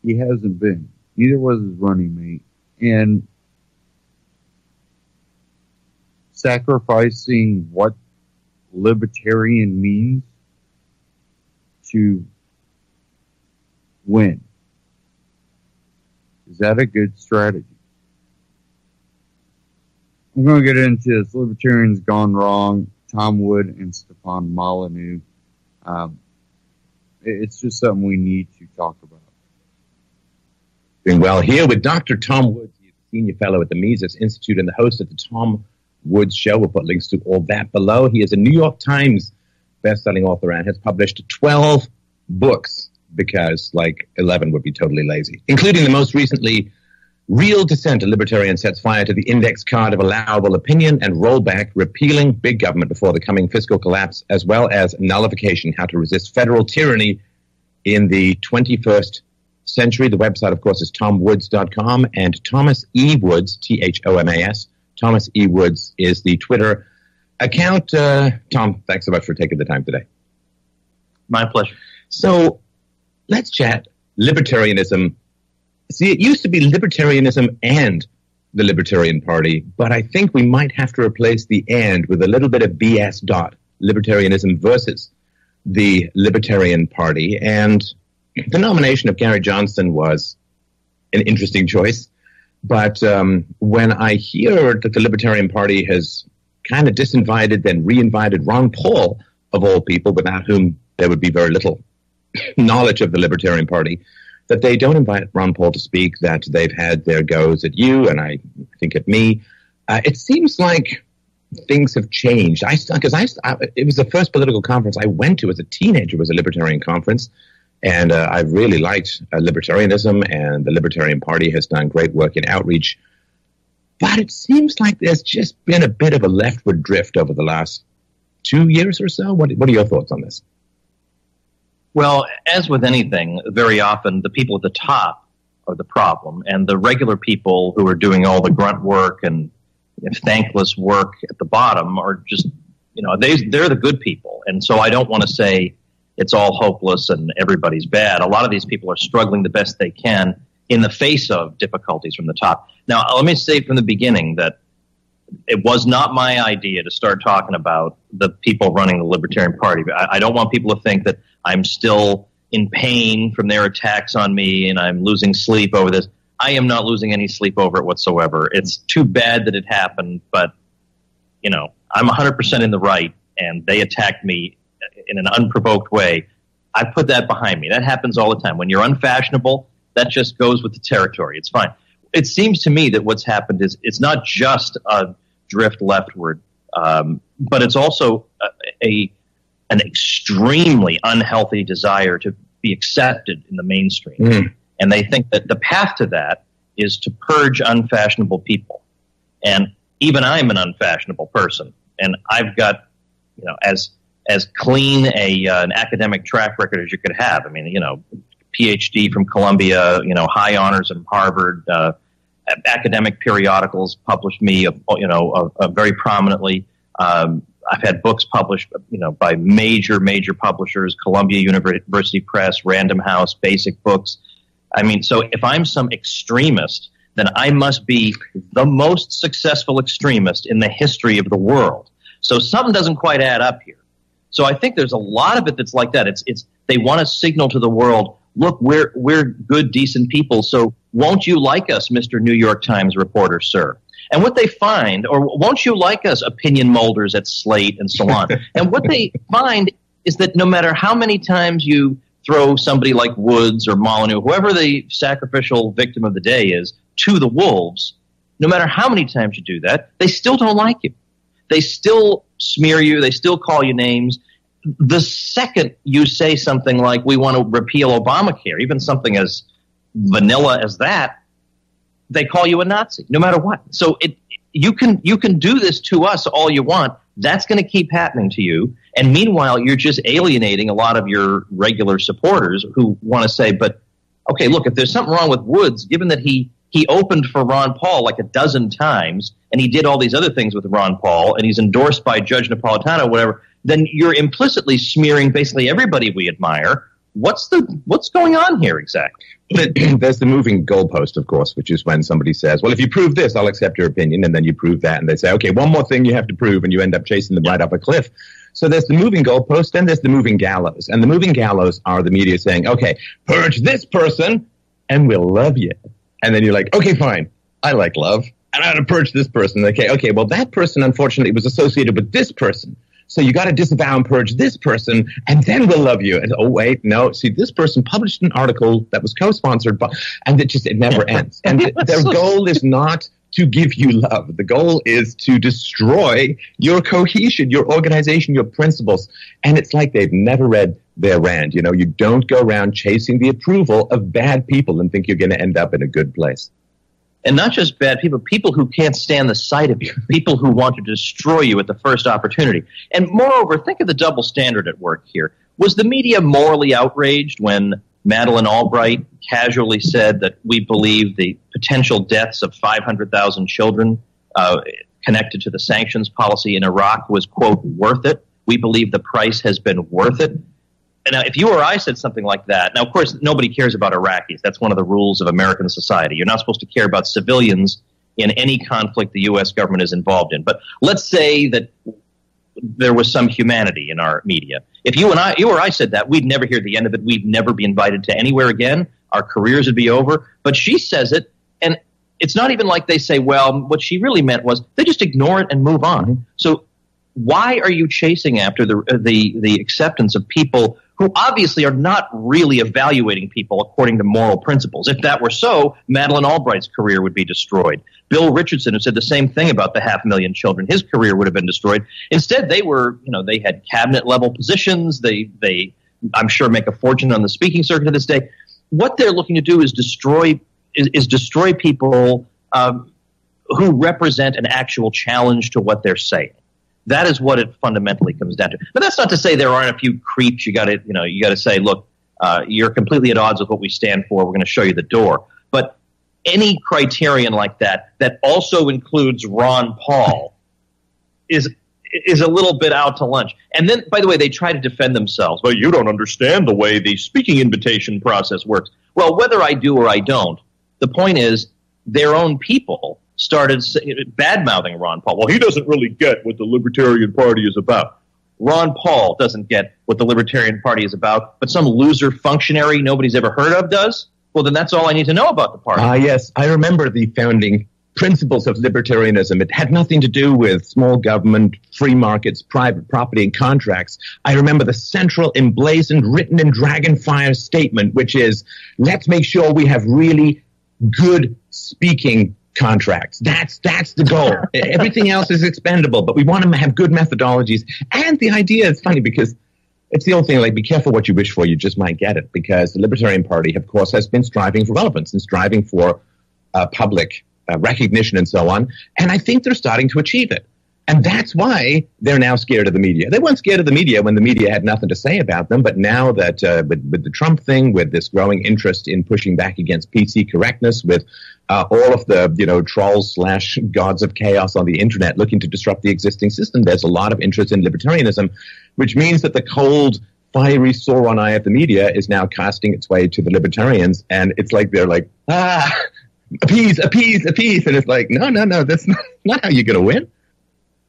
He hasn't been. Neither was his running mate. And sacrificing what libertarian means to win. Is that a good strategy? I'm going to get into this. Libertarians Gone Wrong, Tom Wood and Stefan Molyneux. It's just something we need to talk about. Doing well here with Dr. Tom Woods. He's a senior fellow at the Mises Institute and the host of the Tom Woods Show. We'll put links to all that below. He is a New York Times best-selling author and has published 12 books because, 11 would be totally lazy, including the most recently, Real Dissent, a Libertarian Sets Fire to the Index Card of Allowable Opinion and Rollback, Repealing Big Government Before the Coming Fiscal Collapse, as well as Nullification, How to Resist Federal Tyranny in the 21st Century. The website, of course, is tomwoods.com, and Thomas E. Woods, Thomas, Thomas E. Woods is the Twitter account. Tom, thanks so much for taking the time today. My pleasure. So let's chat libertarianism. See, it used to be libertarianism and the Libertarian Party, but I think we might have to replace the and with a little bit of BS dot, libertarianism versus the Libertarian Party. And the nomination of Gary Johnson was an interesting choice. But when I hear that the Libertarian Party has kind of disinvited, then reinvited Ron Paul, of all people, without whom there would be very little knowledge of the Libertarian Party, that they don't invite Ron Paul to speak, that they've had their goes at you, and I think at me. It seems like things have changed. It was the first political conference I went to as a teenager, was a Libertarian conference, and I really liked libertarianism, and the Libertarian Party has done great work in outreach. But it seems like there's just been a bit of a leftward drift over the last 2 years or so. What are your thoughts on this? Well, as with anything, very often the people at the top are the problem, and the regular people who are doing all the grunt work and thankless work at the bottom are just, they're the good people. And so I don't want to say it's all hopeless and everybody's bad. A lot of these people are struggling the best they can in the face of difficulties from the top. Now, let me say from the beginning that it was not my idea to start talking about the people running the Libertarian Party. I don't want people to think that I'm still in pain from their attacks on me and I'm losing sleep over this. I am not losing any sleep over it whatsoever. It's too bad that it happened, but, I'm 100% in the right, and they attacked me in an unprovoked way. I put that behind me. That happens all the time. When you're unfashionable, that just goes with the territory. It's fine. It seems to me that what's happened is it's not just a drift leftward, but it's also an extremely unhealthy desire to be accepted in the mainstream. Mm. And they think that the path to that is to purge unfashionable people. And even I'm an unfashionable person. And I've got, as clean an academic track record as you could have. I mean, PhD from Columbia, high honors from Harvard, academic periodicals published me, very prominently. I've had books published, by major publishers, Columbia University Press, Random House, Basic Books. I mean, so if I'm some extremist, then I must be the most successful extremist in the history of the world. So something doesn't quite add up here. So I think there's a lot of it that's like that. It's they want to signal to the world, look, we're good, decent people, so won't you like us, Mr. New York Times reporter, sir? And what they find, or won't you like us, opinion molders at Slate and so on? And what they find is that no matter how many times you throw somebody like Woods or Molyneux, whoever the sacrificial victim of the day is, to the wolves, no matter how many times you do that, they still don't like you. They still smear you. They still call you names. The second you say something like, we want to repeal Obamacare, even something as vanilla as that, they call you a Nazi, no matter what. So you can do this to us all you want. That's going to keep happening to you. And meanwhile, you're just alienating a lot of your regular supporters who want to say, but, okay, look, if there's something wrong with Woods, given that he opened for Ron Paul like a dozen times, and he did all these other things with Ron Paul, and he's endorsed by Judge Napolitano, whatever, then you're implicitly smearing basically everybody we admire. What's going on here exactly? There's the moving goalpost, of course, which is when somebody says, well, if you prove this, I'll accept your opinion, and then you prove that, and they say, okay, one more thing you have to prove, and you end up chasing them right off a cliff. So there's the moving goalpost, and there's the moving gallows. And the moving gallows are the media saying, okay, purge this person, and we'll love you. And then you're like, okay, fine, I like love, and I'm going to purge this person. Okay, well, that person, unfortunately, was associated with this person. So you got to disavow and purge this person, and then we'll love you. And oh, wait, no. See, this person published an article that was co-sponsored by, and it never ends. And their goal is not to give you love. The goal is to destroy your cohesion, your organization, your principles. And it's like they've never read their Rand. You don't go around chasing the approval of bad people and think you're going to end up in a good place. And not just bad people, people who can't stand the sight of you, people who want to destroy you at the first opportunity. And moreover, think of the double standard at work here. Was the media morally outraged when Madeleine Albright casually said that we believe the potential deaths of 500,000 children connected to the sanctions policy in Iraq was, quote, worth it? We believe the price has been worth it. And now, if you or I said something like that, now, of course, nobody cares about Iraqis. That's one of the rules of American society. You're not supposed to care about civilians in any conflict the U.S. government is involved in. But let's say that there was some humanity in our media. If you or I said that, we'd never hear the end of it. We'd never be invited to anywhere again. Our careers would be over. But she says it, and it's not even like they say, well, what she really meant was they just ignore it and move on. So why are you chasing after the acceptance of people who obviously are not really evaluating people according to moral principles? If that were so, Madeleine Albright's career would be destroyed. Bill Richardson, who said the same thing about the 500,000 children, his career would have been destroyed. Instead, they were, they had cabinet level positions. They I'm sure, make a fortune on the speaking circuit to this day. What they're looking to do is destroy people who represent an actual challenge to what they're saying. That is what it fundamentally comes down to. But that's not to say there aren't a few creeps. You got to say, look, you're completely at odds with what we stand for. We're going to show you the door. But any criterion like that also includes Ron Paul is a little bit out to lunch. And then, by the way, they try to defend themselves. Well, you don't understand the way the speaking invitation process works. Well, whether I do or I don't, the point is their own people started bad-mouthing Ron Paul. Well, he doesn't really get what the Libertarian Party is about. Ron Paul doesn't get what the Libertarian Party is about, but some loser functionary nobody's ever heard of does? Well, then that's all I need to know about the party. Yes, I remember the founding principles of libertarianism. It had nothing to do with small government, free markets, private property, and contracts. I remember the central emblazoned, written in dragonfire statement, which is, let's make sure we have really good speaking contracts. That's the goal. Everything else is expendable, but we want to have good methodologies. And the idea is funny because it's the old thing, like, be careful what you wish for, you just might get it. Because the Libertarian Party, of course, has been striving for relevance and striving for public recognition and so on. And I think they're starting to achieve it. And that's why they're now scared of the media. They weren't scared of the media when the media had nothing to say about them. But now that with the Trump thing, with this growing interest in pushing back against PC correctness, with all of the trolls / gods of chaos on the internet looking to disrupt the existing system, there's a lot of interest in libertarianism, which means that the cold, fiery Sauron eye of the media is now casting its way to the libertarians. And it's like they're like, appease. And it's like, no, that's not how you're going to win.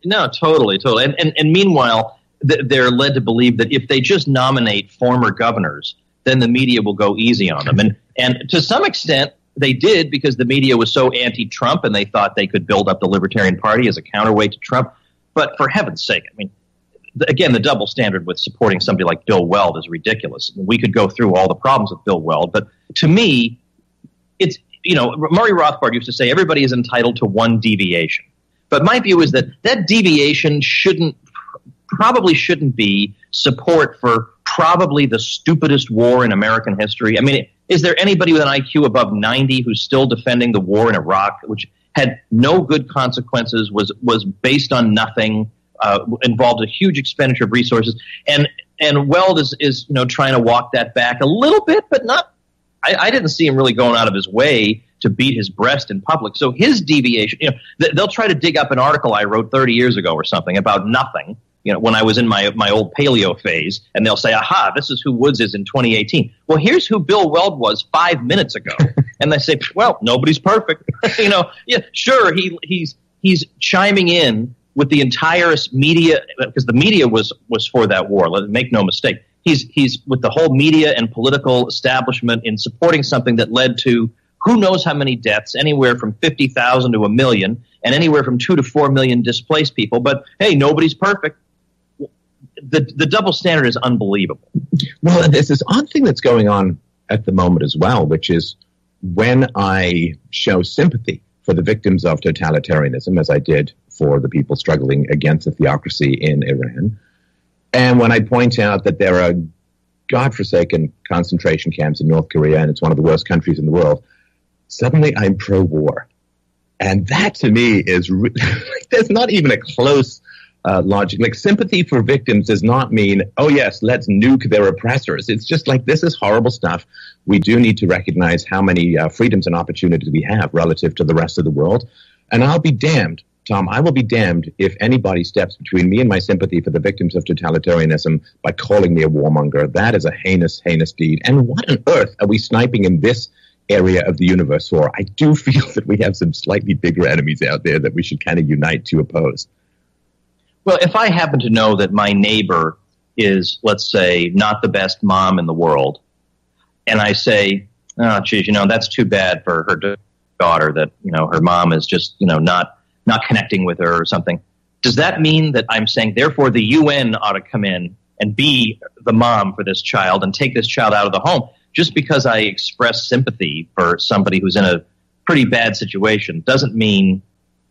No, totally. And meanwhile, they're led to believe that if they just nominate former governors, then the media will go easy on them. And to some extent, they did, because the media was so anti-Trump and they thought they could build up the Libertarian Party as a counterweight to Trump. But for heaven's sake, I mean, again, the double standard with supporting somebody like Bill Weld is ridiculous. We could go through all the problems with Bill Weld, but to me, it's, Murray Rothbard used to say everybody is entitled to one deviation. But my view is that deviation probably shouldn't be support for probably the stupidest war in American history. I mean, is there anybody with an IQ above 90 who's still defending the war in Iraq, which had no good consequences, was based on nothing, involved a huge expenditure of resources, and Weld is trying to walk that back a little bit, but not. I didn't see him really going out of his way to beat his breast in public. So his deviation, they'll try to dig up an article I wrote 30 years ago or something about nothing, when I was in my old paleo phase, and they'll say, aha, this is who Woods is in 2018. Well, here's who Bill Weld was 5 minutes ago. And they say, well, nobody's perfect. Sure, he's chiming in with the entire media, because the media was for that war. Make no mistake. He's with the whole media and political establishment in supporting something that led to who knows how many deaths, anywhere from 50,000 to 1 million, and anywhere from 2 to 4 million displaced people. But hey, nobody's perfect. The double standard is unbelievable. Well, there's this odd thing that's going on at the moment as well, which is when I show sympathy for the victims of totalitarianism, as I did for the people struggling against the theocracy in Iran, and when I point out that there are godforsaken concentration camps in North Korea, and it's one of the worst countries in the world, suddenly I'm pro-war. And that, to me, is there's not even a close logic. Like, sympathy for victims does not mean, oh, yes, let's nuke their oppressors. It's just like, this is horrible stuff. We do need to recognize how many freedoms and opportunities we have relative to the rest of the world. And I'll be damned, Tom, I will be damned if anybody steps between me and my sympathy for the victims of totalitarianism by calling me a warmonger. That is a heinous, heinous deed. And what on earth are we sniping in this area of the universe for? I do feel that we have some slightly bigger enemies out there that we should kind of unite to oppose. Well, if I happen to know that my neighbor is, let's say, not the best mom in the world, and I say, oh, geez, that's too bad for her daughter that, her mom is just, not connecting with her or something. Does that mean that I'm saying, therefore, the UN ought to come in and be the mom for this child and take this child out of the home? Just because I express sympathy for somebody who's in a pretty bad situation doesn't mean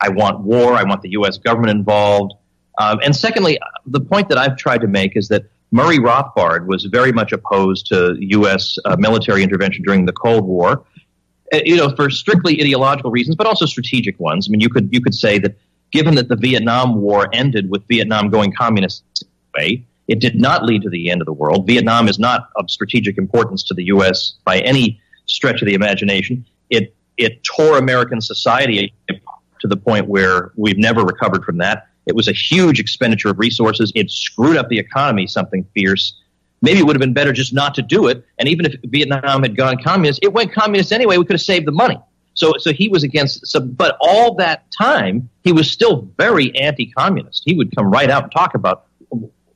I want war, I want the U.S. government involved. And secondly, the point that I've tried to make is that Murray Rothbard was very much opposed to U.S. Military intervention during the Cold War, for strictly ideological reasons, but also strategic ones. I mean, you could say that given that the Vietnam War ended with Vietnam going communist way, it did not lead to the end of the world. Vietnam is not of strategic importance to the U.S. by any stretch of the imagination. It It tore American society to the point where we've never recovered from that. It was a huge expenditure of resources. It screwed up the economy, something fierce. Maybe it would have been better just not to do it. And even if Vietnam had gone communist, it went communist anyway. We could have saved the money. So he was against. But all that time, he was still very anti-communist. He would come right out and talk about,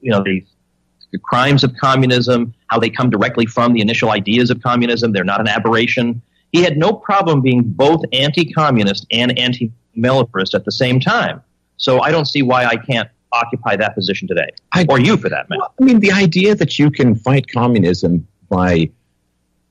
the crimes of communism, how they come directly from the initial ideas of communism. They're not an aberration. He had no problem being both anti-communist and anti-militarist at the same time. So I don't see why I can't occupy that position today, or you for that matter. Well, I mean, the idea that you can fight communism by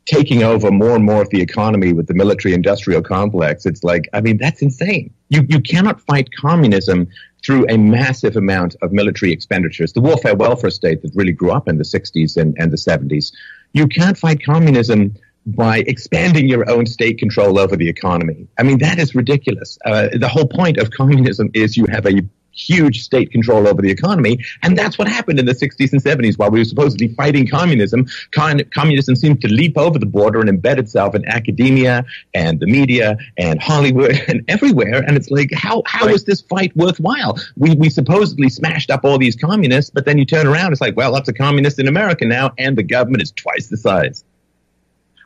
taking over more and more of the economy with the military-industrial complex, it's like, I mean, that's insane. You cannot fight communism through a massive amount of military expenditures. The warfare-welfare state that really grew up in the 60s and the 70s, you can't fight communism by expanding your own state control over the economy. I mean, that is ridiculous. The whole point of communism is you have a huge state control over the economy, and that's what happened in the 60s and 70s while we were supposedly fighting communism. Communism seemed to leap over the border and embed itself in academia and the media and Hollywood and everywhere, and it's like, how is this fight worthwhile? We supposedly smashed up all these communists, but then you turn around, it's like, well, that's a communist in America now, and the government is twice the size.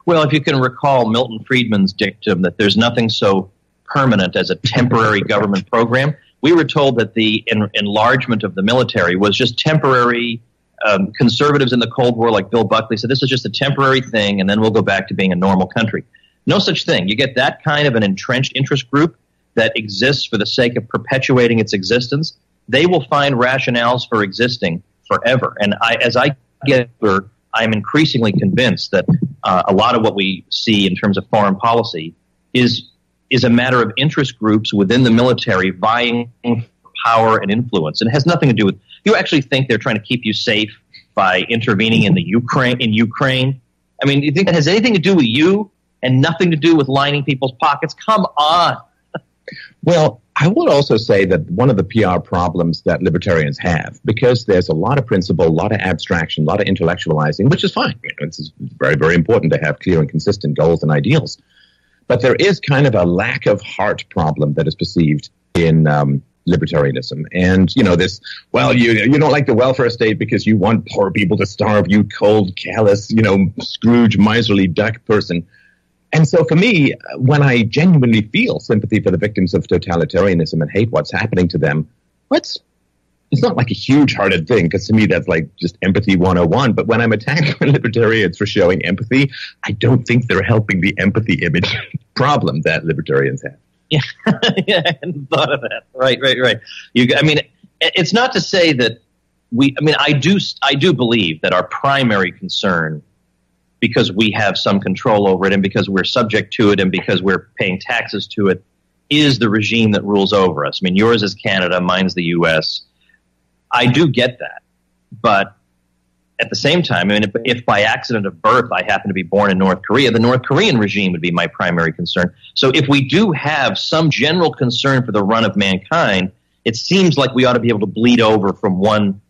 Well, if you can recall Milton Friedman's dictum that there's nothing so permanent as a temporary government program, we were told that the enlargement of the military was just temporary. Conservatives in the Cold War, like Bill Buckley, said this is just a temporary thing, and then we'll go back to being a normal country. No such thing. You get that kind of an entrenched interest group that exists for the sake of perpetuating its existence. They will find rationales for existing forever. And as I get older, I'm increasingly convinced that a lot of what we see in terms of foreign policy is a matter of interest groups within the military vying for power and influence. And it has nothing to do with, you actually think they're trying to keep you safe by intervening in Ukraine? I mean, you think that has anything to do with you and nothing to do with lining people's pockets? Come on. Well, I would also say that one of the PR problems that libertarians have, because there's a lot of principle, a lot of abstraction, a lot of intellectualizing, which is fine. It's very, very important to have clear and consistent goals and ideals. But there is kind of a lack of heart problem that is perceived in libertarianism. And, this, well, you don't like the welfare state because you want poor people to starve, you cold, callous, Scrooge, miserly duck person. And so for me, when I genuinely feel sympathy for the victims of totalitarianism and hate what's happening to them, it's not like a huge-hearted thing, because to me that's like just empathy 101. But when I'm attacked by libertarians for showing empathy, I don't think they're helping the empathy image problem that libertarians have. Yeah, yeah, I hadn't thought of that. Right. It's not to say that I do believe that our primary concern, because we have some control over it and because we're subject to it and because we're paying taxes to it, is the regime that rules over us. I mean, yours is Canada, mine's the U.S. I do get that. But at the same time, if by accident of birth I happen to be born in North Korea, the North Korean regime would be my primary concern. So if we do have some general concern for the run of mankind, it seems like we ought to be able to bleed over from one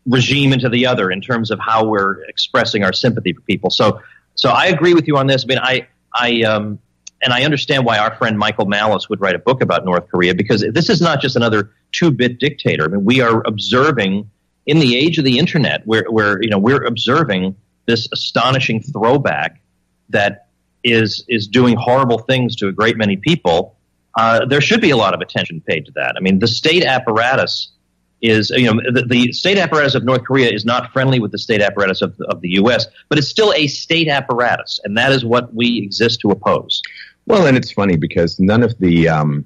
regime into the other in terms of how we're expressing our sympathy for people. So I agree with you on this. And I understand why our friend Michael Malice would write a book about North Korea, because this is not just another two-bit dictator. I mean, we are observing in the age of the internet, we're observing this astonishing throwback that is doing horrible things to a great many people. There should be a lot of attention paid to that. I mean, the state apparatus is, the state apparatus of North Korea is not friendly with the state apparatus of the U.S., but it's still a state apparatus, and that is what we exist to oppose. Well, and it's funny because none of the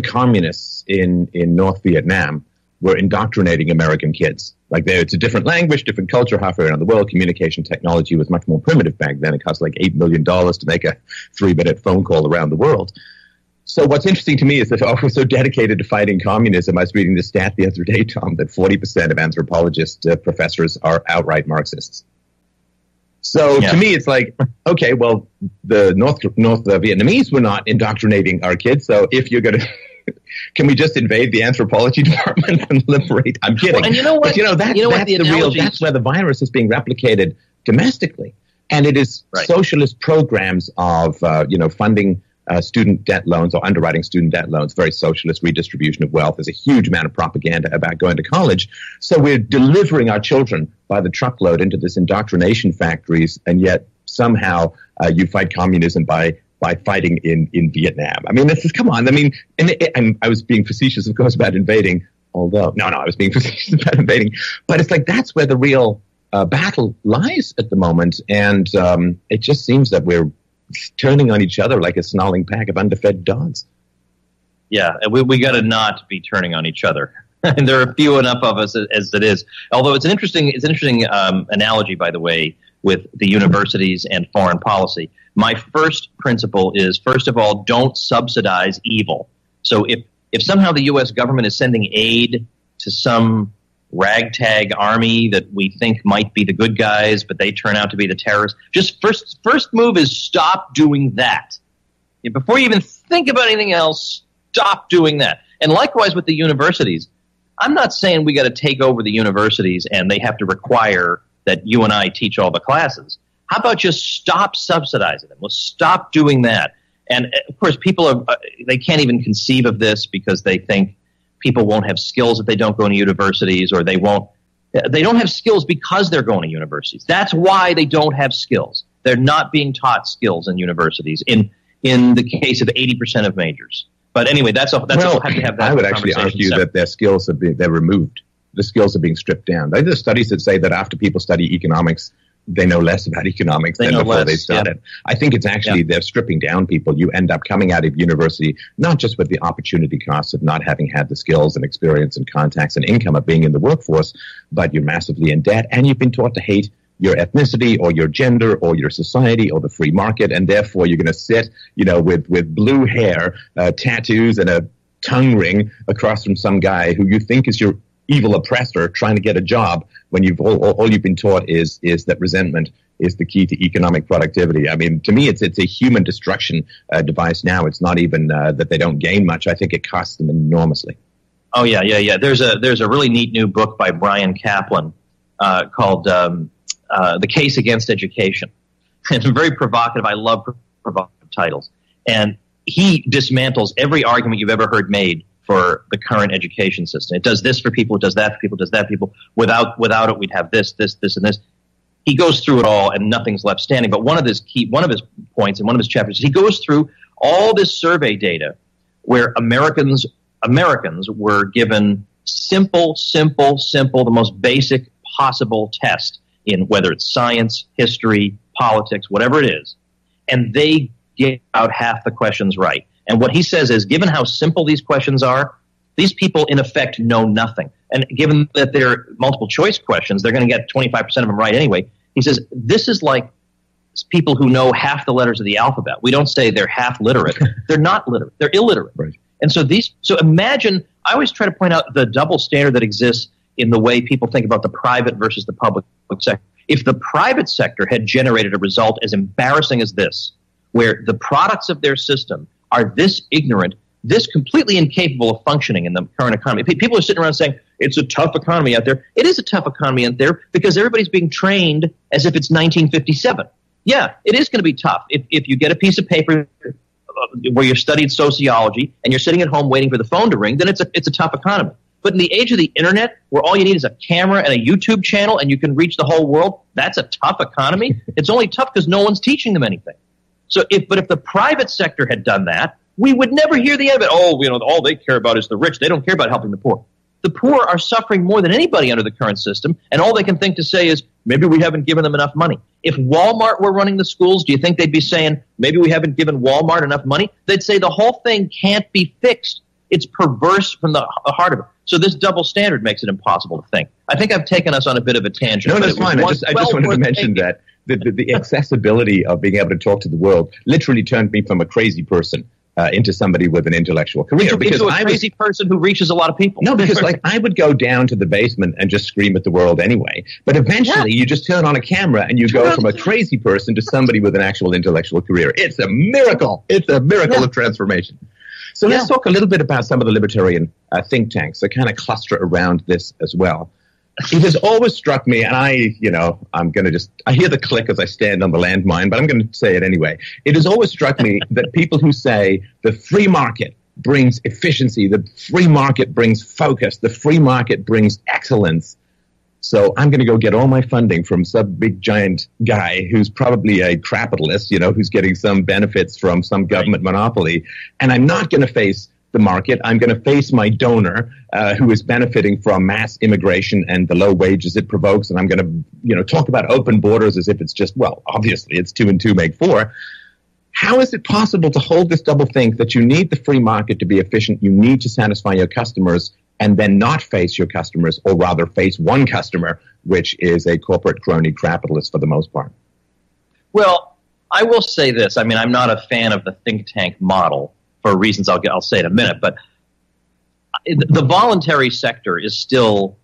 communists in North Vietnam were indoctrinating American kids. Like, it's a different language, different culture, halfway around the world. Communication technology was much more primitive back then. It cost like $8 million to make a 3-minute phone call around the world. So what's interesting to me is that we're so dedicated to fighting communism. I was reading the stat the other day, Tom, that 40% of anthropologist professors are outright Marxists. So to me, it's like, okay, well, the North Vietnamese were not indoctrinating our kids. So if you're going to, can we just invade the anthropology department and liberate? I'm kidding. Well, and you know what? But that's where the virus is being replicated domestically. And it is socialist programs of, funding student debt loans or underwriting student debt loans, very socialist redistribution of wealth. There's a huge amount of propaganda about going to college. So we're delivering our children by the truckload into this indoctrination factories, and yet somehow you fight communism by fighting in Vietnam. I mean, come on. I mean, and I was being facetious, of course, about invading, although, no, I was being facetious about invading. But it's like that's where the real battle lies at the moment. And it just seems that we're turning on each other like a snarling pack of underfed dogs. Yeah, we got to not be turning on each other. And there are few enough of us as it is. Although it's an interesting analogy, by the way, with the universities and foreign policy. My first principle is, first of all, don't subsidize evil. So if somehow the U.S. government is sending aid to some ragtag army that we think might be the good guys, but they turn out to be the terrorists, just first move is stop doing that. Before you even think about anything else, stop doing that. And likewise with the universities, I'm not saying we got to take over the universities and they have to require that you and I teach all the classes. How about just stop subsidizing them? Well, stop doing that. And of course, people they can't even conceive of this because they think people won't have skills if they don't go into universities, or they don't have skills because they're going to universities. That's why they don't have skills. They're not being taught skills in universities in the case of 80% of majors. But anyway, that's all. We'll have to have that. I would actually argue that their skills they're removed. The skills are being stripped down. There's studies that say that after people study economics, they know less about economics than before they started. Yeah. I think it's actually they're stripping down people. You end up coming out of university not just with the opportunity costs of not having had the skills and experience and contacts and income of being in the workforce, but you're massively in debt, and you've been taught to hate your ethnicity or your gender or your society or the free market, and therefore you're going to sit, with blue hair, tattoos, and a tongue ring across from some guy who you think is your evil oppressor trying to get a job, when all you've been taught is that resentment is the key to economic productivity. I mean, to me, it's a human destruction device now. It's not even that they don't gain much. I think it costs them enormously. Oh yeah. There's a really neat new book by Brian Kaplan called "The Case Against Education." It's very provocative. I love provocative titles, and he dismantles every argument you've ever heard made for the current education system. It does this for people, it does that for people, it does that for people. Without it, we'd have this, and this. He goes through it all, and nothing's left standing. But one of his points in one of his chapters, he goes through all this survey data where Americans were given simple, the most basic possible test in whether it's science, history, politics, whatever it is, and they get out half the questions right. And what he says is, given how simple these questions are, these people, in effect, know nothing. And given that they're multiple choice questions, they're going to get 25% of them right anyway. He says, this is like people who know half the letters of the alphabet. We don't say they're half literate. They're not literate. They're illiterate. Right. And so imagine, I always try to point out the double standard that exists in the way people think about the private versus the public sector. If the private sector had generated a result as embarrassing as this, where the products of their system are this ignorant, this completely incapable of functioning in the current economy. People are sitting around saying, it's a tough economy out there. It is a tough economy out there because everybody's being trained as if it's 1957. Yeah, it is going to be tough. If you get a piece of paper where you studied sociology and you're sitting at home waiting for the phone to ring, then it's a tough economy. But in the age of the internet, where all you need is a camera and a YouTube channel and you can reach the whole world, that's a tough economy. It's only tough because no one's teaching them anything. So if the private sector had done that, we would never hear the end of it. All they care about is the rich. They don't care about helping the poor. The poor are suffering more than anybody under the current system, and all they can think to say is, maybe we haven't given them enough money. If Walmart were running the schools, do you think they'd be saying, maybe we haven't given Walmart enough money? They'd say the whole thing can't be fixed. It's perverse from the heart of it. So this double standard makes it impossible to think. I think I've taken us on a bit of a tangent. No, that's fine. I just wanted to mention that the accessibility of being able to talk to the world literally turned me from a crazy person into somebody with an intellectual career. Into a crazy person who reaches a lot of people. No, because I would go down to the basement and just scream at the world anyway. But eventually you just turn on a camera and you go from a crazy person to somebody with an actual intellectual career. It's a miracle. It's a miracle of transformation. So let's talk a little bit about some of the libertarian think tanks that kind of cluster around this as well. it has always struck me, and I'm going to I hear the click as I stand on the landmine, but I'm going to say it anyway. It has always struck me that people who say the free market brings efficiency, the free market brings focus, the free market brings excellence. So I'm going to go get all my funding from some big giant guy who's probably a capitalist, who's getting some benefits from some government monopoly. And I'm not going to face the market. I'm going to face my donor who is benefiting from mass immigration and the low wages it provokes. And I'm going to, talk about open borders as if it's just, obviously it's 2 and 2 make 4. How is it possible to hold this double think that you need the free market to be efficient, you need to satisfy your customers, and then not face your customers, or rather face one customer, which is a corporate crony capitalist for the most part? Well, I will say this. I mean, I'm not a fan of the think tank model for reasons I'll say in a minute, but the voluntary sector is still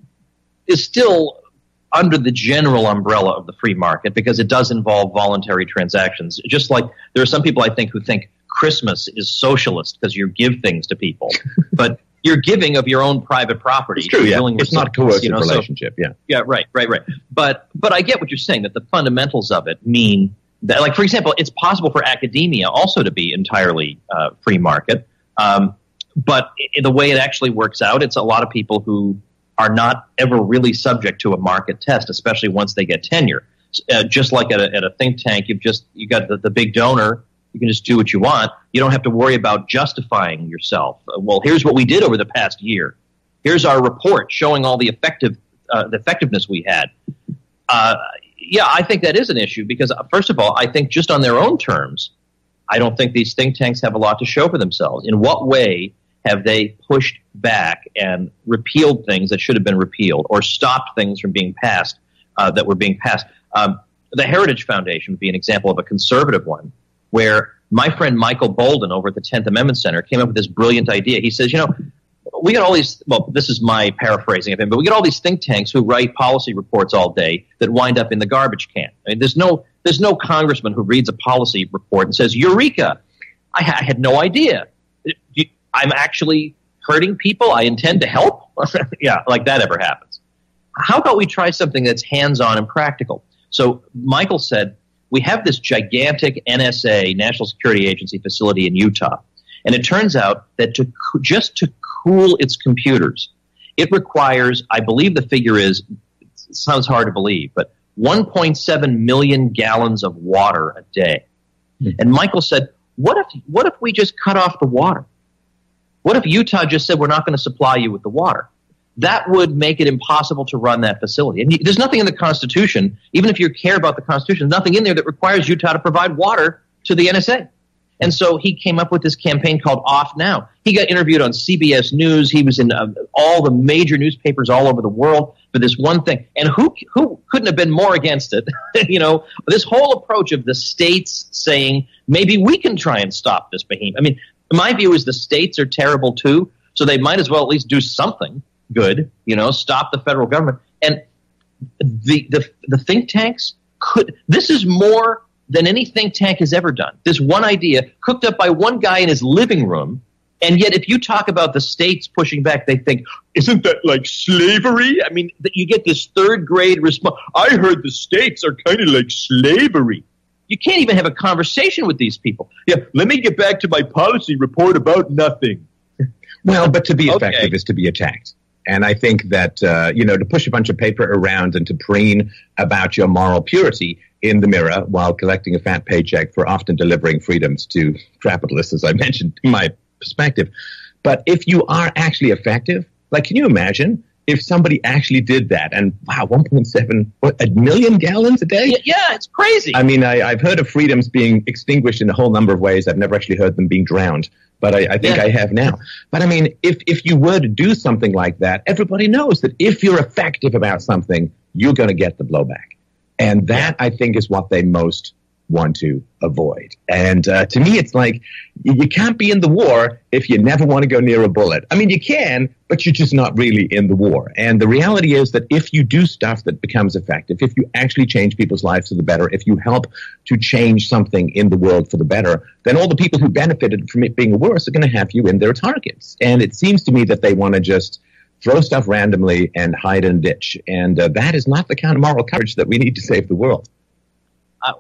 under the general umbrella of the free market because it does involve voluntary transactions. Just like there are some people I think who think Christmas is socialist because you give things to people, but you're giving of your own private property. It's true, yeah. It's not a coercive relationship, so, yeah. Right. But I get what you're saying, that the fundamentals of it mean that, like, for example, it's possible for academia also to be entirely free market. But the way it actually works out, it's a lot of people who are not ever really subject to a market test, especially once they get tenure. Just like at a think tank, you got the big donor. You can just do what you want. You don't have to worry about justifying yourself. Well, here's what we did over the past year. Here's our report showing all the effectiveness we had. Yeah, I think that is an issue because, first of all, I think just on their own terms, I don't think these think tanks have a lot to show for themselves. In what way have they pushed back and repealed things that should have been repealed or stopped things from being passed that were being passed? The Heritage Foundation would be an example of a conservative one, where my friend Michael Bolden over at the 10th Amendment Center came up with this brilliant idea. He says, we got all these, well, this is my paraphrasing of him, but we get all these think tanks who write policy reports all day that wind up in the garbage can. I mean, there's no congressman who reads a policy report and says, Eureka, I had no idea. I'm actually hurting people. I intend to help. Yeah, like that ever happens. How about we try something that's hands-on and practical? So Michael said, we have this gigantic NSA, National Security Agency facility in Utah. And it turns out that just to cool its computers, it requires, I believe the figure is, it sounds hard to believe, but 1.7 million gallons of water a day. Mm-hmm. And Michael said, what if we just cut off the water? What if Utah just said, we're not going to supply you with the water? That would make it impossible to run that facility. And there's nothing in the Constitution, even if you care about the Constitution, there's nothing in there that requires Utah to provide water to the NSA. And so he came up with this campaign called Off Now. He got interviewed on CBS News. He was in all the major newspapers all over the world for this one thing. And who couldn't have been more against it? This whole approach of the states saying, maybe we can try and stop this behemoth. I mean, my view is the states are terrible too, so they might as well at least do something good, stop the federal government. And the think tanks this is more than any think tank has ever done. This one idea cooked up by one guy in his living room, and yet if you talk about the states pushing back, they think, isn't that like slavery? I mean, you get this third grade response. I heard the states are kind of like slavery. You can't even have a conversation with these people. Yeah, let me get back to my policy report about nothing. Well, but to be effective is to be attacked. And I think that, to push a bunch of paper around and to preen about your moral purity in the mirror while collecting a fat paycheck for often delivering freedoms to capitalists, as I mentioned in my perspective. But if you are actually effective, like, can you imagine if somebody actually did that? And wow, 1.7 million gallons a day? Yeah, it's crazy. I mean, I've heard of freedoms being extinguished in a whole number of ways. I've never actually heard them being drowned. But I think I have now. But I mean, if you were to do something like that, everybody knows that if you're effective about something, you're going to get the blowback. And that, I think, is what they most want to avoid. And to me, it's like you can't be in the war if you never want to go near a bullet. I mean, you can, but you're just not really in the war. And the reality is that if you do stuff that becomes effective, if you actually change people's lives for the better, if you help to change something in the world for the better, then all the people who benefited from it being worse are going to have you in their targets. And it seems to me that they want to just throw stuff randomly and hide in a ditch. And that is not the kind of moral courage that we need to save the world.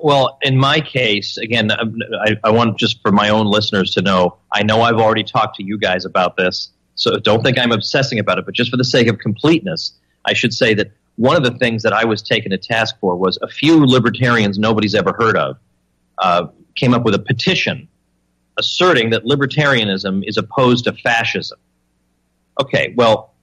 Well, in my case, again, I want just for my own listeners to know I've already talked to you guys about this, so don't think I'm obsessing about it, but just for the sake of completeness, I should say that one of the things that I was taken to task for was a few libertarians nobody's ever heard of came up with a petition asserting that libertarianism is opposed to fascism. Okay, well,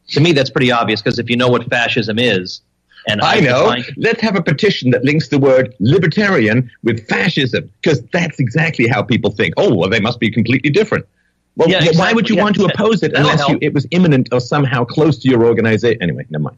to me that's pretty obvious, because if you know what fascism is, and I know. Let's have a petition that links the word libertarian with fascism, because that's exactly how people think. Oh, well, they must be completely different. Well, yeah, exactly. Why would you want to oppose it unless it was imminent or somehow close to your organization? Anyway, never mind.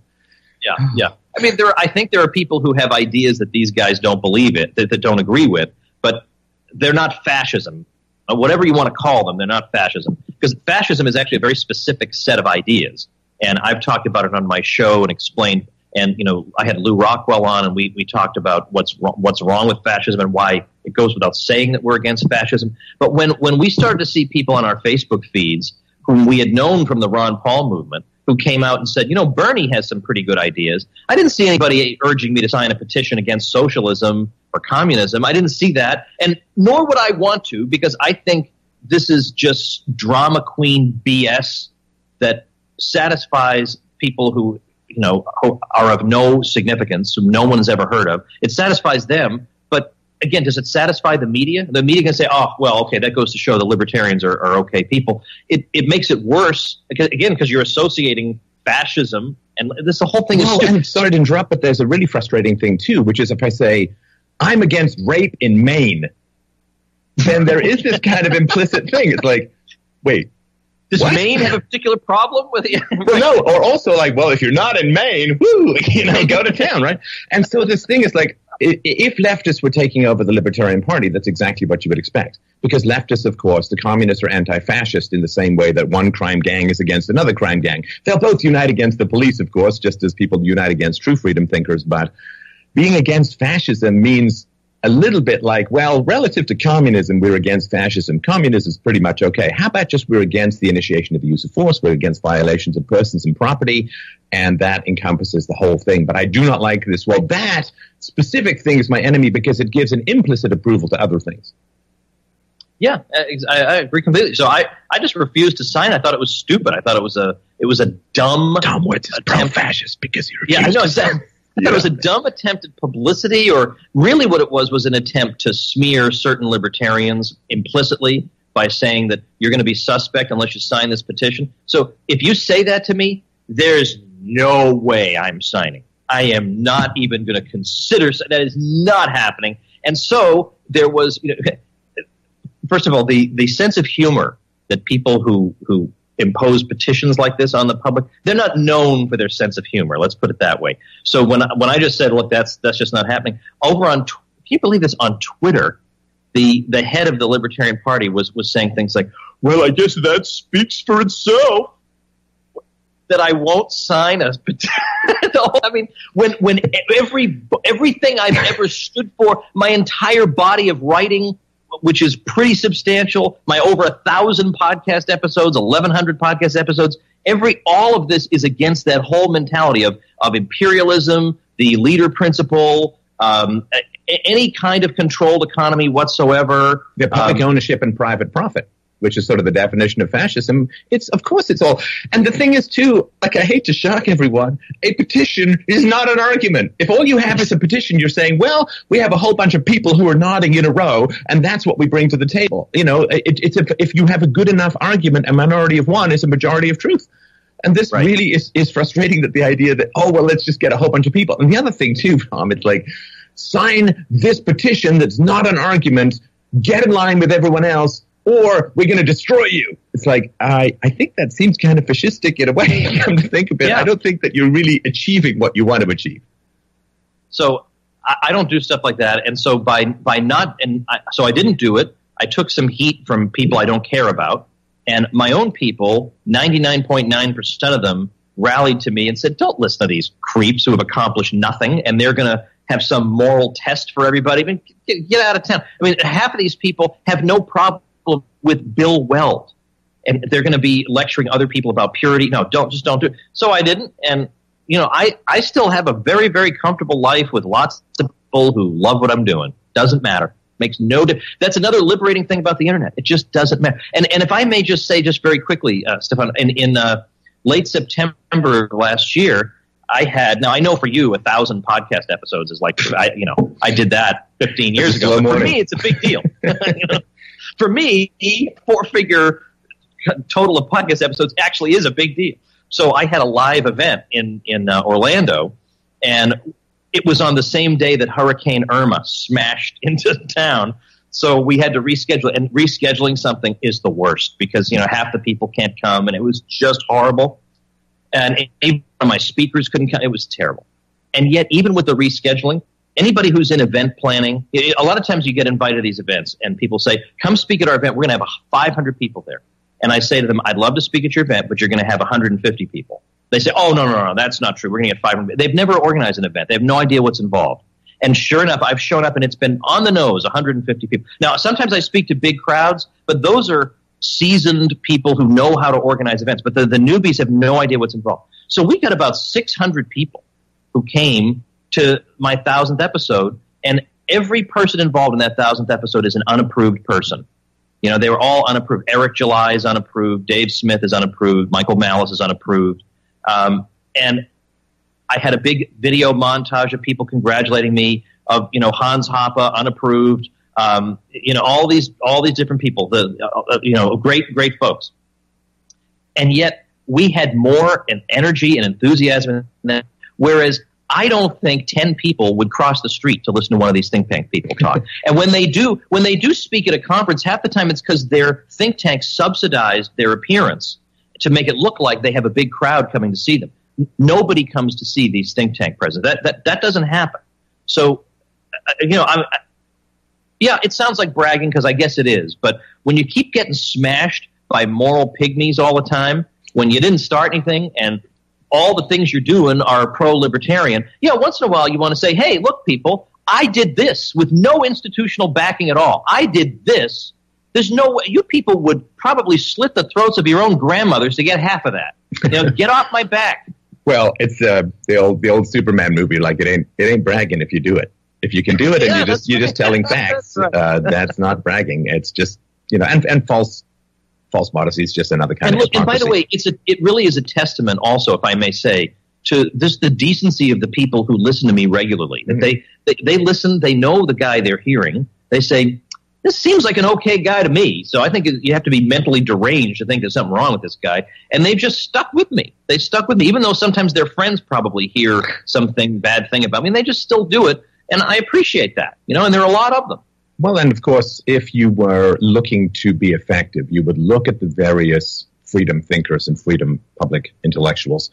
Yeah. I mean, I think there are people who have ideas that these guys don't believe it, that don't agree with, but they're not fascism. Whatever you want to call them, they're not fascism. Because fascism is actually a very specific set of ideas. And I've talked about it on my show and explained. And, I had Lou Rockwell on, and we talked about what's wrong with fascism and why it goes without saying that we're against fascism. But when we started to see people on our Facebook feeds whom we had known from the Ron Paul movement who came out and said, Bernie has some pretty good ideas. I didn't see anybody urging me to sign a petition against socialism or communism. I didn't see that, and nor would I want to, because I think this is just drama queen BS that satisfies people who are of no significance, whom no one's ever heard of. It satisfies them, but again, does it satisfy the media? The media can say, oh, well, okay, that goes to show the libertarians are okay people. It makes it worse, because you're associating fascism, and this the whole thing is stupid. And sorry to interrupt, but there's a really frustrating thing, too, which is if I say, I'm against rape in Maine, then there is this kind of implicit thing. It's like, wait. Does Maine have a particular problem with it? Well, no, or also like, well, if you're not in Maine, go to town, right? And so this thing is like, if leftists were taking over the Libertarian Party, that's exactly what you would expect. Because leftists, of course, the communists are anti-fascist in the same way that one crime gang is against another crime gang. They'll both unite against the police, of course, just as people unite against true freedom thinkers. But being against fascism means a little bit like, well, relative to communism, we're against fascism. Communism is pretty much okay. How about just we're against the initiation of the use of force, we're against violations of persons and property, and that encompasses the whole thing. But I do not like this. Well, that specific thing is my enemy because it gives an implicit approval to other things. Yeah, I agree completely. So I just refused to sign. I thought it was stupid. I thought it was a dumb word is pro-fascist because you refused. Yeah, I know exactly. I thought it was a dumb attempt at publicity, or really what it was an attempt to smear certain libertarians implicitly by saying that you're going to be suspect unless you sign this petition. So if you say that to me, there's no way I'm signing. I am not even going to consider. That is not happening. And so there was, first of all, the sense of humor that people who impose petitions like this on the public, they're not known for their sense of humor. Let's put it that way. So when I just said, look, that's just not happening. Over on, can you believe this, on Twitter, the head of the Libertarian Party was saying things like, well, I guess that speaks for itself. That I won't sign a petition. I mean, when everything I've ever stood for, my entire body of writing, which is pretty substantial, my over 1,000 podcast episodes, 1,100 podcast episodes, all of this is against that whole mentality of imperialism, the leader principle, any kind of controlled economy whatsoever. The public ownership and private profit, which is sort of the definition of fascism. It's all. And the thing is, too, like, I hate to shock everyone, a petition is not an argument. If all you have is a petition, you're saying, well, we have a whole bunch of people who are nodding in a row, and that's what we bring to the table. If you have a good enough argument, a minority of one is a majority of truth. And this really is frustrating, that the idea that, oh, well, let's just get a whole bunch of people. And the other thing, too, Tom, it's like, sign this petition that's not an argument, get in line with everyone else, or we're going to destroy you. It's like, I think that seems kind of fascistic in a way, come to think of it. Yeah. I don't think that you're really achieving what you want to achieve. So I don't do stuff like that. And so so I didn't do it. I took some heat from people I don't care about. And my own people, 99.9% of them, rallied to me and said, don't listen to these creeps who have accomplished nothing, and they're going to have some moral test for everybody. I mean, get out of town. I mean, half of these people have no problem with Bill Weld. and they're going to be lecturing other people about purity. No, don't do it. So I didn't. And, I still have a very, very comfortable life with lots of people who love what I'm doing. Doesn't matter. Makes no difference. That's another liberating thing about the internet. It just doesn't matter. And if I may just say just very quickly, Stefan, in late September last year, now I know for you 1,000 podcast episodes is like, I did that 15 years ago. But for me, it's a big deal. For me, 4-figure total of podcast episodes actually is a big deal. So I had a live event in Orlando, and it was on the same day that Hurricane Irma smashed into town. So we had to reschedule, and rescheduling something is the worst because, half the people can't come, and it was just horrible. And even my speakers couldn't come. It was terrible. And yet, even with the rescheduling, anybody who's in event planning, a lot of times you get invited to these events, and people say, come speak at our event. We're going to have 500 people there. And I say to them, I'd love to speak at your event, but you're going to have 150 people. They say, oh, no, that's not true. We're going to get 500. They've never organized an event. They have no idea what's involved. And sure enough, I've shown up, and it's been on the nose, 150 people. Now, sometimes I speak to big crowds, but those are seasoned people who know how to organize events. But the newbies have no idea what's involved. So we got about 600 people who came to my 1,000th episode, and every person involved in that 1,000th episode is an unapproved person. They were all unapproved. Eric July is unapproved. Dave Smith is unapproved. Michael Malice is unapproved. And I had a big video montage of people congratulating me, of Hans Hoppe, unapproved. All these different people. Great folks. And yet we had more energy and enthusiasm than that. Whereas I don't think 10 people would cross the street to listen to one of these think tank people talk. And when they do speak at a conference, half the time it's because their think tank subsidized their appearance to make it look like they have a big crowd coming to see them. Nobody comes to see these think tank presidents. That doesn't happen. So, it sounds like bragging because I guess it is. But when you keep getting smashed by moral pygmies all the time, when you didn't start anything and all the things you're doing are pro-libertarian, once in a while you want to say, hey, look, people, I did this with no institutional backing at all. I did this. There's no way. You people would probably slit the throats of your own grandmothers to get half of that. Get off my back. Well, it's the old Superman movie. Like it ain't bragging if you do it. If you can do it and you're just telling facts, that's not bragging. It's just and false modesty is just another kind of hypocrisy. And by the way, it really is a testament also, if I may say, to the decency of the people who listen to me regularly. That they listen, they know the guy they're hearing. They say, this seems like an okay guy to me. So I think you have to be mentally deranged to think there's something wrong with this guy. And they've just stuck with me. They stuck with me, even though sometimes their friends probably hear something bad thing about me. And they just still do it. And I appreciate that, and there are a lot of them. Well, and of course, if you were looking to be effective, you would look at the various freedom thinkers and freedom public intellectuals,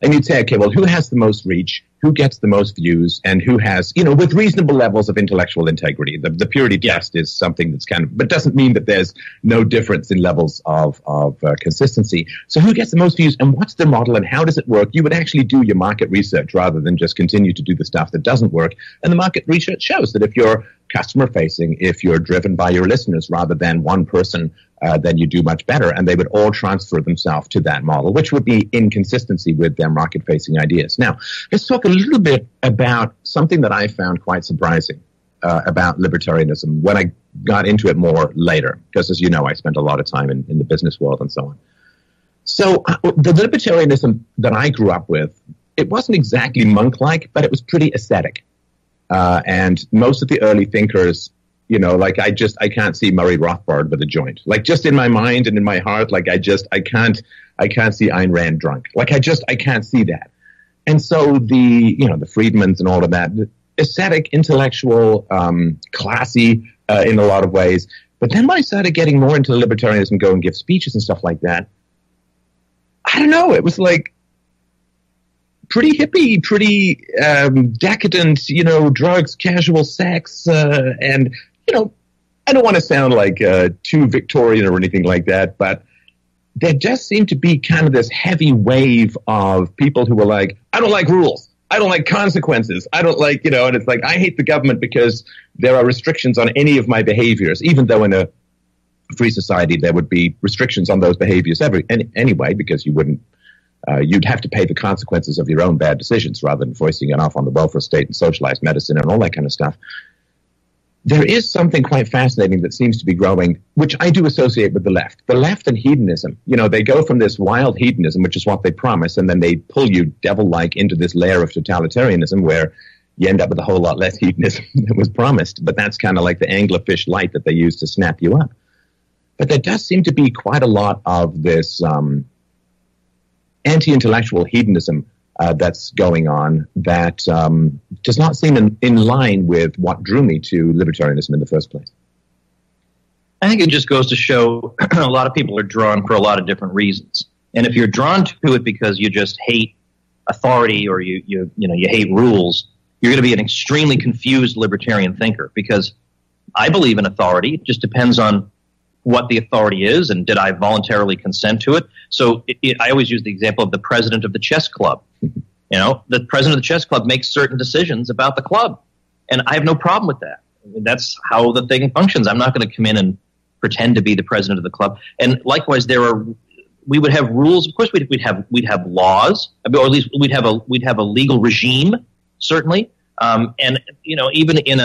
and you'd say, okay, well, who has the most reach? Who gets the most views, and who has, with reasonable levels of intellectual integrity? The purity test is something that's but doesn't mean that there's no difference in levels of consistency. So who gets the most views, and what's the model, and how does it work? You would actually do your market research rather than just continue to do the stuff that doesn't work. And the market research shows that if you're customer facing, if you're driven by your listeners rather than one person, then you do much better. And they would all transfer themselves to that model, which would be in consistency with their market facing ideas. Now, let's talk a little bit about something that I found quite surprising about libertarianism when I got into it more later, because as you know, I spent a lot of time in the business world and so on. So the libertarianism that I grew up with, it wasn't exactly monk-like, but it was pretty ascetic. And most of the early thinkers, I can't see Murray Rothbard with a joint. Like just in my mind and in my heart, like I can't see Ayn Rand drunk. Like I can't see that. And so the Friedmans and all of that, ascetic, intellectual, classy in a lot of ways. But then when I started getting more into libertarianism, go and give speeches and stuff like that, I don't know, it was like pretty hippie, pretty decadent, drugs, casual sex, and, I don't want to sound like too Victorian or anything like that, but there just seemed to be kind of this heavy wave of people who were like, I don't like rules. I don't like consequences. I don't like, and it's like, I hate the government because there are restrictions on any of my behaviors, even though in a free society, there would be restrictions on those behaviors anyway, because you wouldn't, you'd have to pay the consequences of your own bad decisions rather than foisting it off on the welfare state and socialized medicine and all that kind of stuff. There is something quite fascinating that seems to be growing, which I do associate with the left. The left and hedonism, they go from this wild hedonism, which is what they promise, and then they pull you devil-like into this layer of totalitarianism where you end up with a whole lot less hedonism than was promised. But that's kind of like the anglerfish light that they use to snap you up. But there does seem to be quite a lot of this anti-intellectual hedonism that's going on that does not seem in line with what drew me to libertarianism in the first place. I think it just goes to show a lot of people are drawn for a lot of different reasons. And if you're drawn to it because you just hate authority or you hate rules, you're going to be an extremely confused libertarian thinker, because I believe in authority. It just depends on what the authority is and did I voluntarily consent to it. So I always use the example of the president of the chess club. The president of the chess club makes certain decisions about the club, and I have no problem with that. That's how the thing functions. I'm not going to come in and pretend to be the president of the club. And likewise, we would have rules. Of course, we'd have laws, or at least we'd have a legal regime, certainly. And even in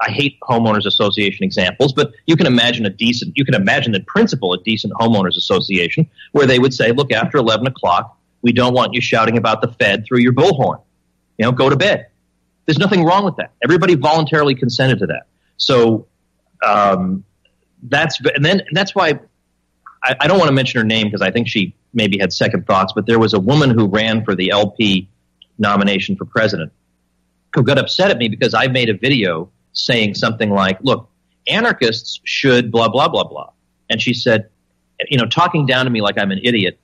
I hate homeowners association examples, but you can imagine in principle a decent homeowners association where they would say, look, after 11 o'clock, we don't want you shouting about the Fed through your bullhorn. Go to bed. There's nothing wrong with that. Everybody voluntarily consented to that. So that's why I don't want to mention her name, because I think she maybe had second thoughts, but there was a woman who ran for the LP nomination for president who got upset at me because I made a video saying something like, look, anarchists should blah, blah, blah, blah. And she said, talking down to me like I'm an idiot,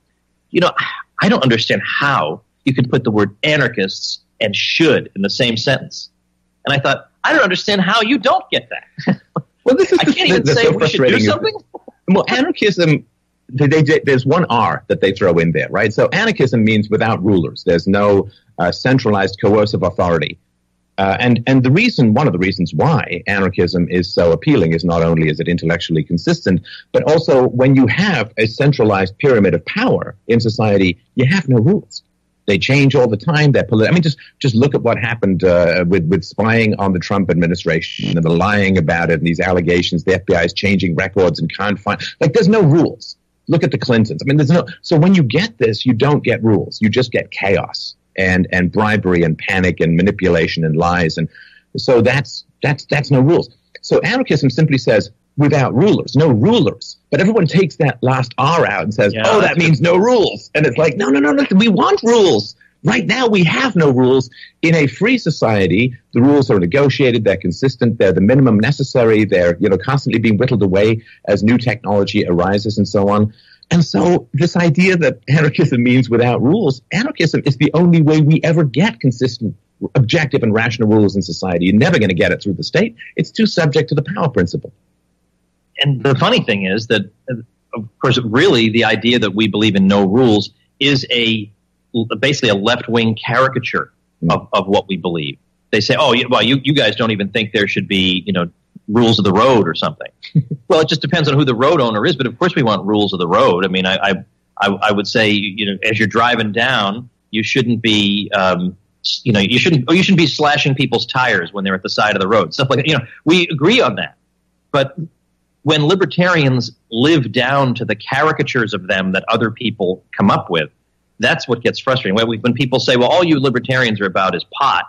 I don't understand how you can put the word anarchists and should in the same sentence. And I thought, I don't understand how you don't get that. Well, this is I can't even say we should do something. Well, anarchism, there's one R that they throw in there, right? So anarchism means without rulers. There's no centralized coercive authority. And one of the reasons why anarchism is so appealing is not only is it intellectually consistent, but also when you have a centralized pyramid of power in society, you have no rules. They change all the time. Just look at what happened with spying on the Trump administration and the lying about it and these allegations. The FBI is changing records and can't find. There's no rules. Look at the Clintons. So when you get this, you don't get rules. You just get chaos and bribery and panic and manipulation and lies. And so that's no rules. So anarchism simply says without rulers, no rulers. But everyone takes that last R out and says, that means no rules. And it's like, no, we want rules. Right now we have no rules. In a free society, the rules are negotiated, they're consistent, they're the minimum necessary, they're constantly being whittled away as new technology arises and so on. And so this idea that anarchism means without rules, anarchism is the only way we ever get consistent, objective, and rational rules in society. You're never going to get it through the state. It's too subject to the power principle. And the funny thing is that, of course, really the idea that we believe in no rules is basically a left-wing caricature of what we believe. They say, you guys don't even think there should be, rules of the road or something. Well, it just depends on who the road owner is, but of course we want rules of the road. I mean, I would say, as you're driving down, you shouldn't be, you shouldn't be slashing people's tires when they're at the side of the road. Stuff like that. We agree on that. But when libertarians live down to the caricatures of them that other people come up with, that's what gets frustrating. When people say, well, all you libertarians are about is pot,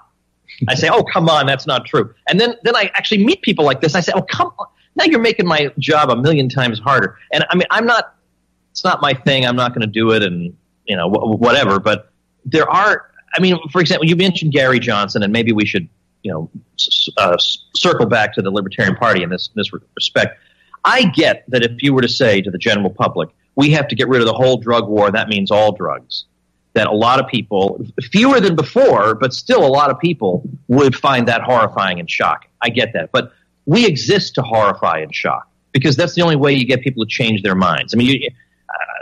I say, oh, come on, that's not true. And then I actually meet people like this. I say, oh, come on. Now you're making my job 1,000,000 times harder. And I mean, it's not my thing. I'm not going to do it and, whatever. But there are, for example, you mentioned Gary Johnson, and maybe we should, circle back to the Libertarian Party in this respect. I get that if you were to say to the general public, we have to get rid of the whole drug war, that means all drugs, that a lot of people, fewer than before, but still a lot of people would find that horrifying and shocking. I get that. But we exist to horrify and shock, because that's the only way you get people to change their minds. I mean,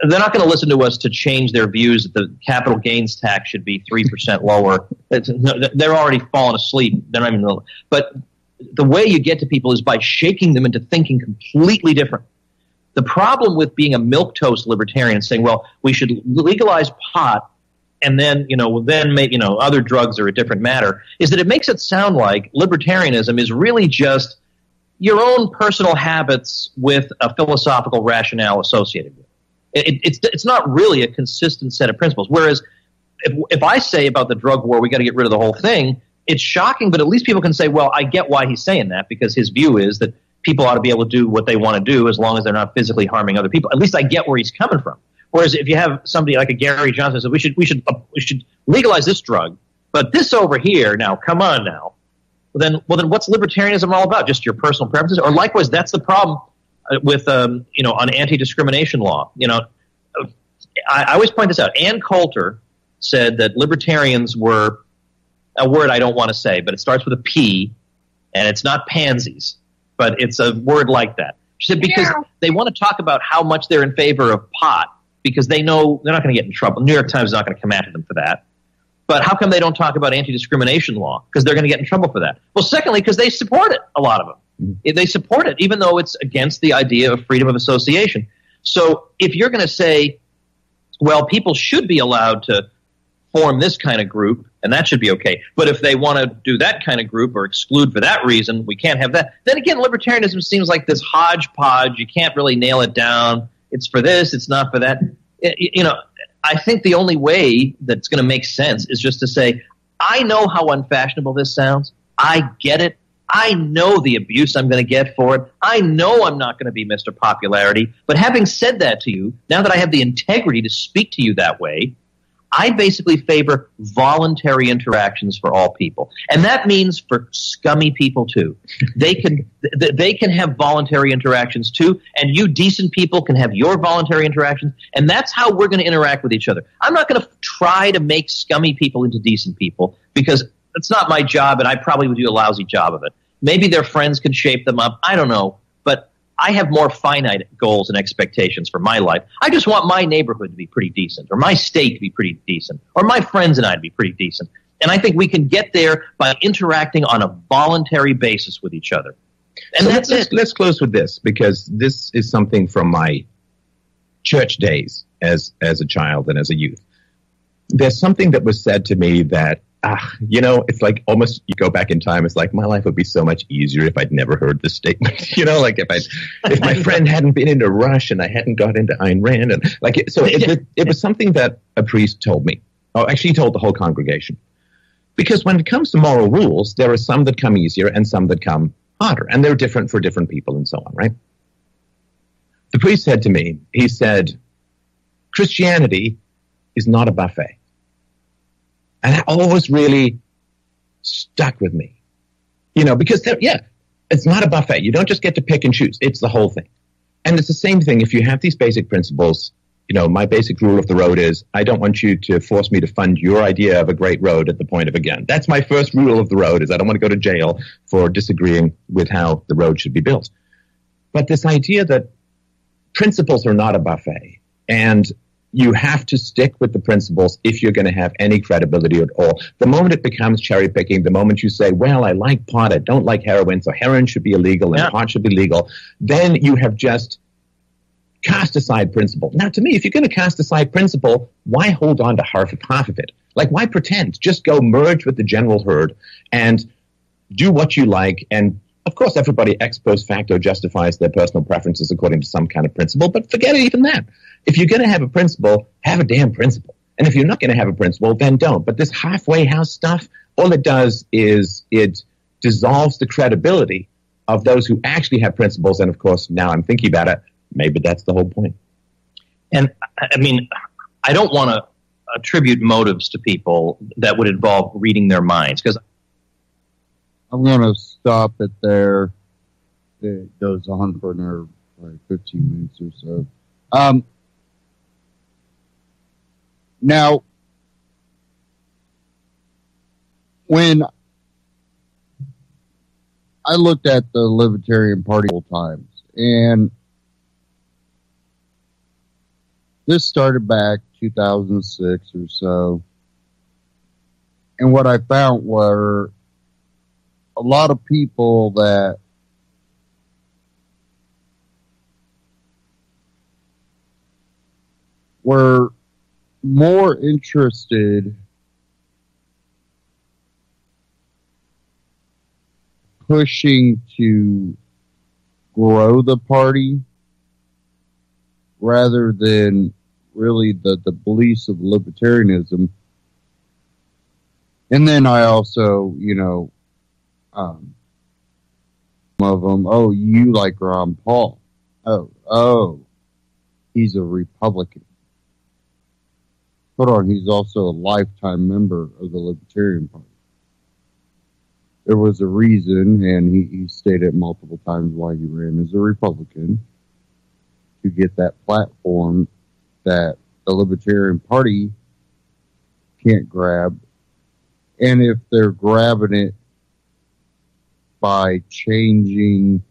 they're not going to listen to us to change their views that the capital gains tax should be 3% lower. They're already falling asleep. They're not even. But the way you get to people is by shaking them into thinking completely different. The problem with being a milquetoast libertarian and saying, well, we should legalize pot and then, maybe, other drugs are a different matter, is that it makes it sound like libertarianism is really just your own personal habits with a philosophical rationale associated with it. It's not really a consistent set of principles. Whereas if I say about the drug war, we got to get rid of the whole thing, it's shocking, but at least people can say, well, I get why he's saying that, because his view is that people ought to be able to do what they want to do as long as they're not physically harming other people. At least I get where he's coming from. Whereas if you have somebody like a Gary Johnson says, we should legalize this drug, but this over here, now, come on now. Well, then what's libertarianism all about? Just your personal preferences? Or likewise, that's the problem with, on anti-discrimination law. I always point this out. Ann Coulter said that libertarians were a word I don't want to say, but it starts with a P, and it's not pansies, but it's a word like that. She said because they want to talk about how much they're in favor of pot, because they know they're not going to get in trouble. New York Times is not going to come after them for that. But how come they don't talk about anti-discrimination law? Because they're going to get in trouble for that. Well, secondly, because they support it, a lot of them. They support it, even though it's against the idea of freedom of association. So if you're going to say, well, people should be allowed to form this kind of group, and that should be okay. But if they want to do that kind of group or exclude for that reason, we can't have that. Then again, libertarianism seems like this hodgepodge. You can't really nail it down. It's for this, it's not for that. I think the only way that's going to make sense is just to say, I know how unfashionable this sounds. I get it. I know the abuse I'm going to get for it. I know I'm not going to be Mr. Popularity. But having said that to you, now that I have the integrity to speak to you that way, I basically favor voluntary interactions for all people. And that means for scummy people too. They can have voluntary interactions too, and you decent people can have your voluntary interactions, and that's how we're going to interact with each other. I'm not going to try to make scummy people into decent people, because it's not my job, and I probably would do a lousy job of it. Maybe their friends can shape them up. I don't know. But I have more finite goals and expectations for my life. I just want my neighborhood to be pretty decent, or my state to be pretty decent, or my friends and I to be pretty decent. And I think we can get there by interacting on a voluntary basis with each other. And so let's close with this, because this is something from my church days as a child and as a youth. There's something that was said to me that, it's like almost you go back in time. It's like my life would be so much easier if I'd never heard this statement. Like if my friend hadn't been into Rush and I hadn't got into Ayn Rand, and it was something that a priest told me. Oh, actually, he told the whole congregation. Because when it comes to moral rules, there are some that come easier and some that come harder, and they're different for different people and so on, right? The priest said to me, he said, Christianity is not a buffet. And that always really stuck with me, because it's not a buffet. You don't just get to pick and choose. It's the whole thing. And it's the same thing if you have these basic principles. My basic rule of the road is I don't want you to force me to fund your idea of a great road at the point of a gun. That's my first rule of the road, is I don't want to go to jail for disagreeing with how the road should be built. But this idea that principles are not a buffet, and you have to stick with the principles if you're going to have any credibility at all. The moment it becomes cherry picking, the moment you say, well, I like pot, I don't like heroin, so heroin should be illegal and pot should be legal, then you have just cast aside principle. Now, to me, if you're going to cast aside principle, why hold on to half of it? Like, why pretend? Just go merge with the general herd and do what you like. And of course, everybody ex post facto justifies their personal preferences according to some kind of principle, but forget even that. If you're going to have a principle, have a damn principle. And if you're not going to have a principle, then don't. But this halfway house stuff, all it does is it dissolves the credibility of those who actually have principles. And of course, now I'm thinking about it, maybe that's the whole point. And I mean, I don't want to attribute motives to people that would involve reading their minds, because I'm going to stop it there. It goes on for another 15 minutes or so. Now, when I looked at the Libertarian Party all times, and this started back 2006 or so, and what I found were a lot of people that were more interested pushing to grow the party rather than really the beliefs of libertarianism. And then I also, some of them, oh, you like Ron Paul. Oh, he's a Republican. Hold on, he's also a lifetime member of the Libertarian Party. There was a reason, and he stated multiple times why he ran as a Republican, to get that platform that the Libertarian Party can't grab. And if they're grabbing it by changing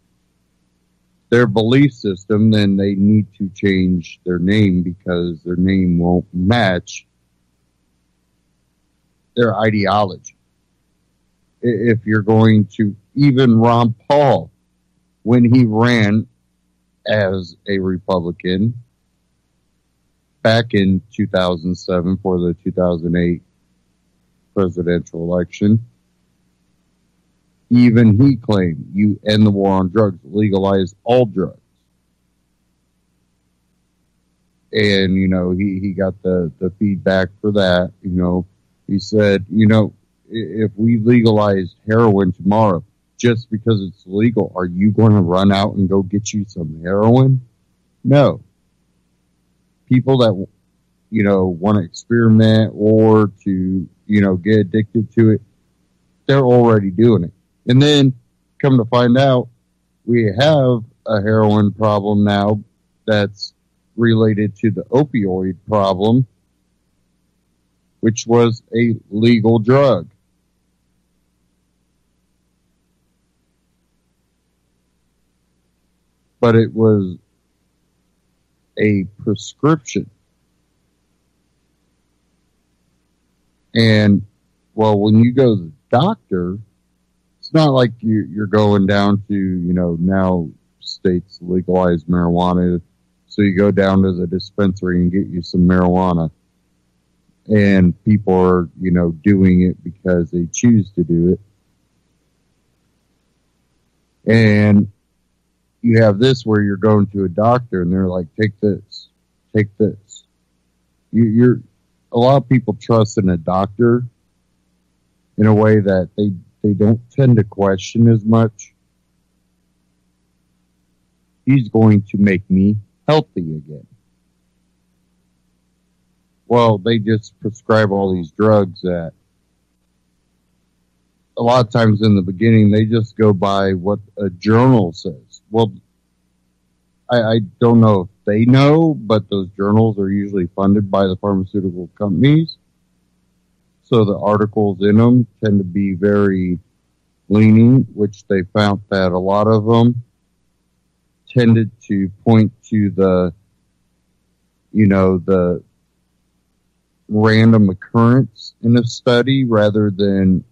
their belief system, then they need to change their name because their name won't match their ideology. If you're going to, even Ron Paul, when he ran as a Republican back in 2007 for the 2008 presidential election, even he claimed, you end the war on drugs, legalize all drugs. And, he got the feedback for that. He said, if we legalized heroin tomorrow, just because it's legal, are you going to run out and go get you some heroin? No. People that, want to experiment or to, get addicted to it, they're already doing it. And then come to find out, we have a heroin problem now that's related to the opioid problem, which was a legal drug. But it was a prescription. And, well, when you go to the doctor, it's not like you're going down to, now states legalize marijuana. So you go down to the dispensary and get you some marijuana. And people are, doing it because they choose to do it. And you have this where you're going to a doctor and they're like, take this, take this. A lot of people trust in a doctor in a way that they don't tend to question as much. He's going to make me healthy again. Well, they just prescribe all these drugs that a lot of times in the beginning, they just go by what a journal says. Well, I don't know if they know, but those journals are usually funded by the pharmaceutical companies. So the articles in them tend to be very leaning, which they found that a lot of them tended to point to the random occurrence in a study rather than,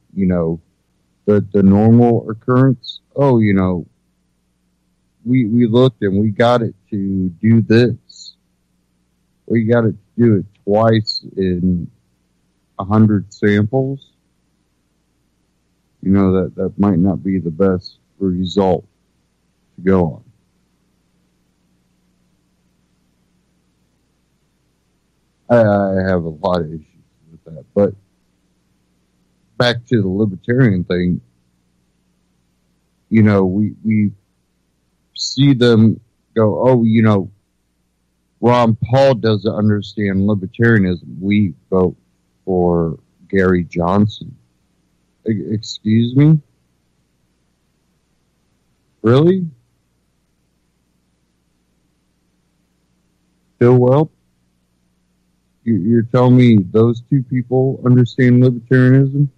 the normal occurrence. Oh, we looked and we got it to do this. We got it to do it twice in 100 samples. That might not be the best result to go on. I have a lot of issues with that. But back to the libertarian thing, we see them go, oh, Ron Paul doesn't understand libertarianism. We vote for Gary Johnson. Excuse me? Really? Bill Weld? You're telling me those two people understand libertarianism?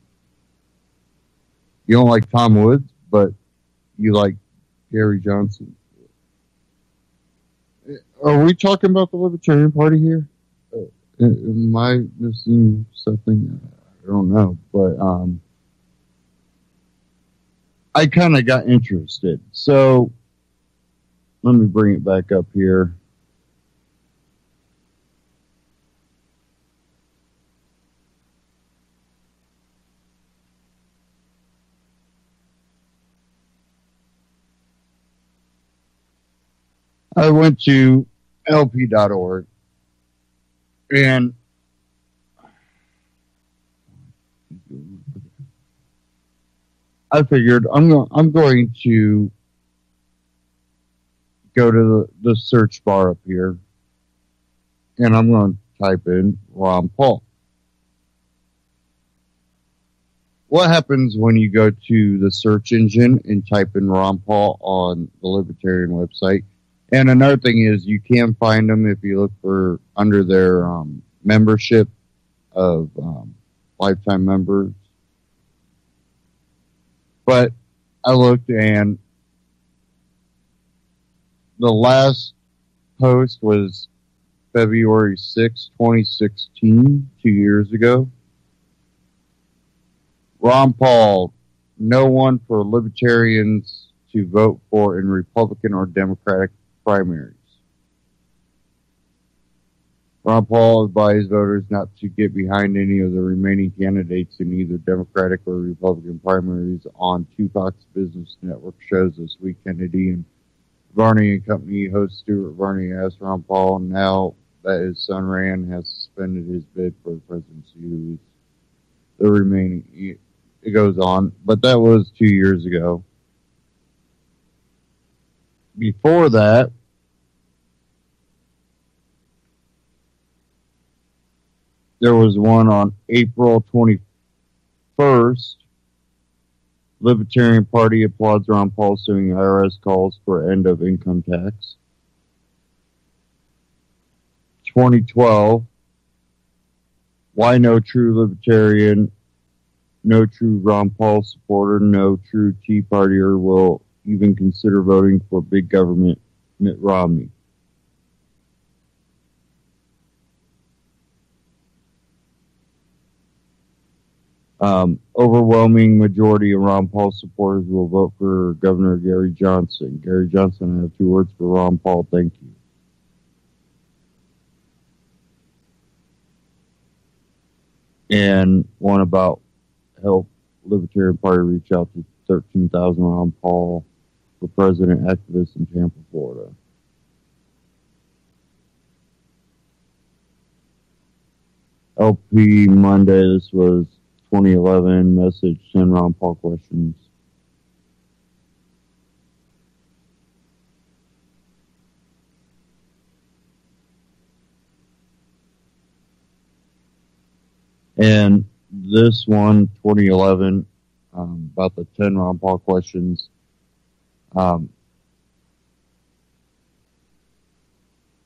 You don't like Tom Woods, but you like Gary Johnson. Are we talking about the Libertarian Party here? Am I missing something? I don't know, but I kind of got interested. So let me bring it back up here. I went to lp.org and I figured I'm going to go to the search bar up here and I'm going to type in Ron Paul. What happens when you go to the search engine and type in Ron Paul on the Libertarian website? And another thing is you can find them if you look for under their membership of lifetime members. But I looked and the last post was February 6, 2016, 2 years ago. Ron Paul, no one for libertarians to vote for in Republican or Democratic primaries. Ron Paul advised voters not to get behind any of the remaining candidates in either Democratic or Republican primaries on two Fox Business Network shows this week. Kennedy and Varney and Company host Stuart Varney asked Ron Paul now that his son Rand has suspended his bid for the presidency, who is the remaining. It goes on, but that was 2 years ago. Before that, there was one on April 21st. Libertarian Party applauds Ron Paul suing IRS calls for end of income tax. 2012. Why no true libertarian, no true Ron Paul supporter, no true Tea Partier will even consider voting for big government Mitt Romney. Overwhelming majority of Ron Paul supporters will vote for Governor Gary Johnson. Gary Johnson, I have 2 words for Ron Paul. Thank you. And one about help Libertarian Party reach out to 13,000 Ron Paul for president activists in Tampa, Florida. LP Monday, this was 2011, message 10 Ron Paul questions. And this one, 2011, about the 10 Ron Paul questions.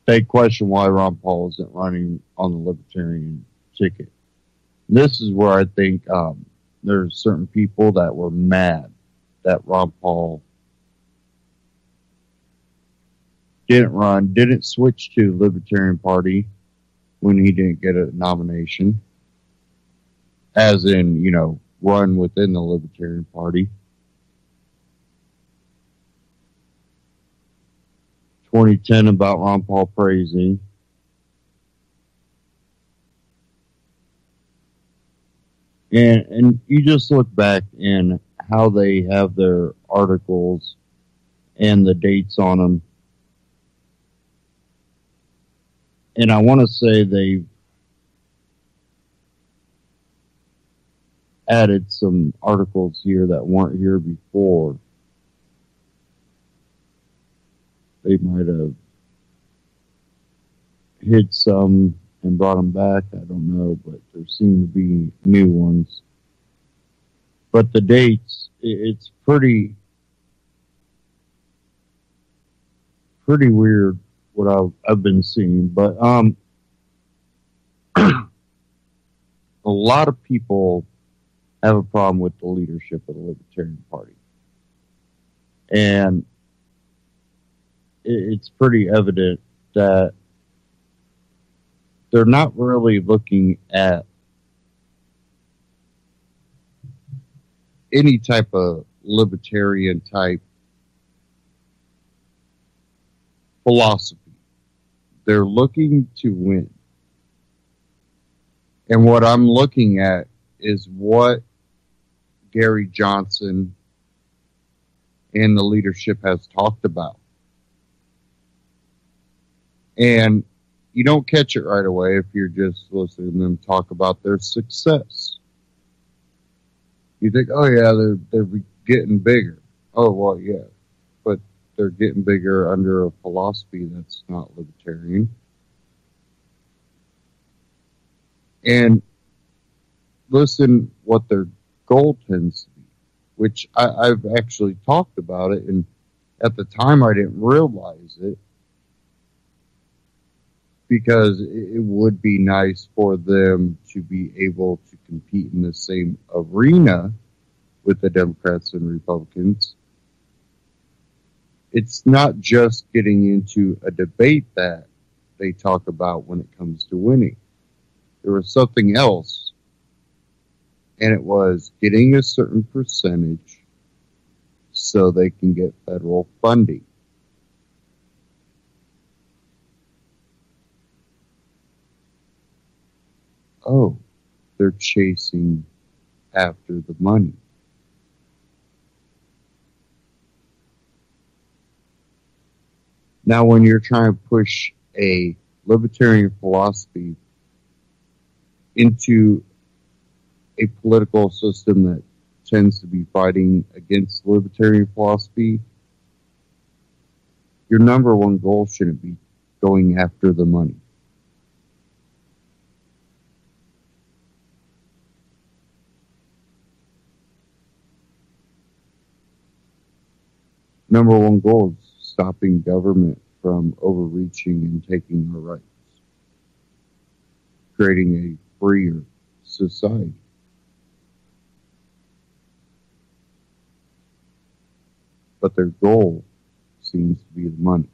They question why Ron Paul isn't running on the Libertarian ticket. This is where I think there's certain people that were mad that Ron Paul didn't run, didn't switch to Libertarian Party when he didn't get a nomination, as in, you know, run within the Libertarian Party. 2010 about Ron Paul praising. And you just look back in how they have their articles and the dates on them. And I want to say they've added some articles here that weren't here before. They might have hid some and brought them back. I don't know, but there seem to be new ones. But the dates, it's pretty weird what I've been seeing. But a lot of people have a problem with the leadership of the Libertarian Party. And it's pretty evident that they're not really looking at any type of libertarian type philosophy. They're looking to win. And what I'm looking at is what Gary Johnson and the leadership has talked about. And you don't catch it right away if you're just listening to them talk about their success. You think, oh yeah, they're getting bigger. Oh well, yeah, but they're getting bigger under a philosophy that's not libertarian. And listen what their goal tends to be, which I've actually talked about it, and at the time I didn't realize it, because it would be nice for them to be able to compete in the same arena with the Democrats and Republicans. It's not just getting into a debate that they talk about when it comes to winning. There was something else, and it was getting a certain percentage so they can get federal funding. Oh, they're chasing after the money. Now, when you're trying to push a libertarian philosophy into a political system that tends to be fighting against libertarian philosophy, your number one goal shouldn't be going after the money. Number one goal is stopping government from overreaching and taking our rights, creating a freer society. But their goal seems to be the money,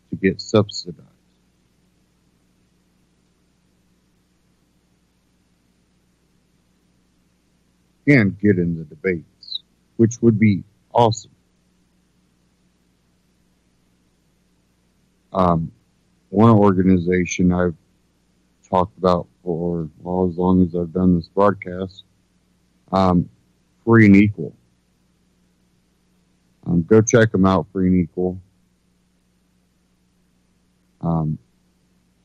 to get subsidized. And get in the debates, which would be awesome. One organization I've talked about for as long as I've done this broadcast, Free and Equal. Go check them out, Free and Equal. I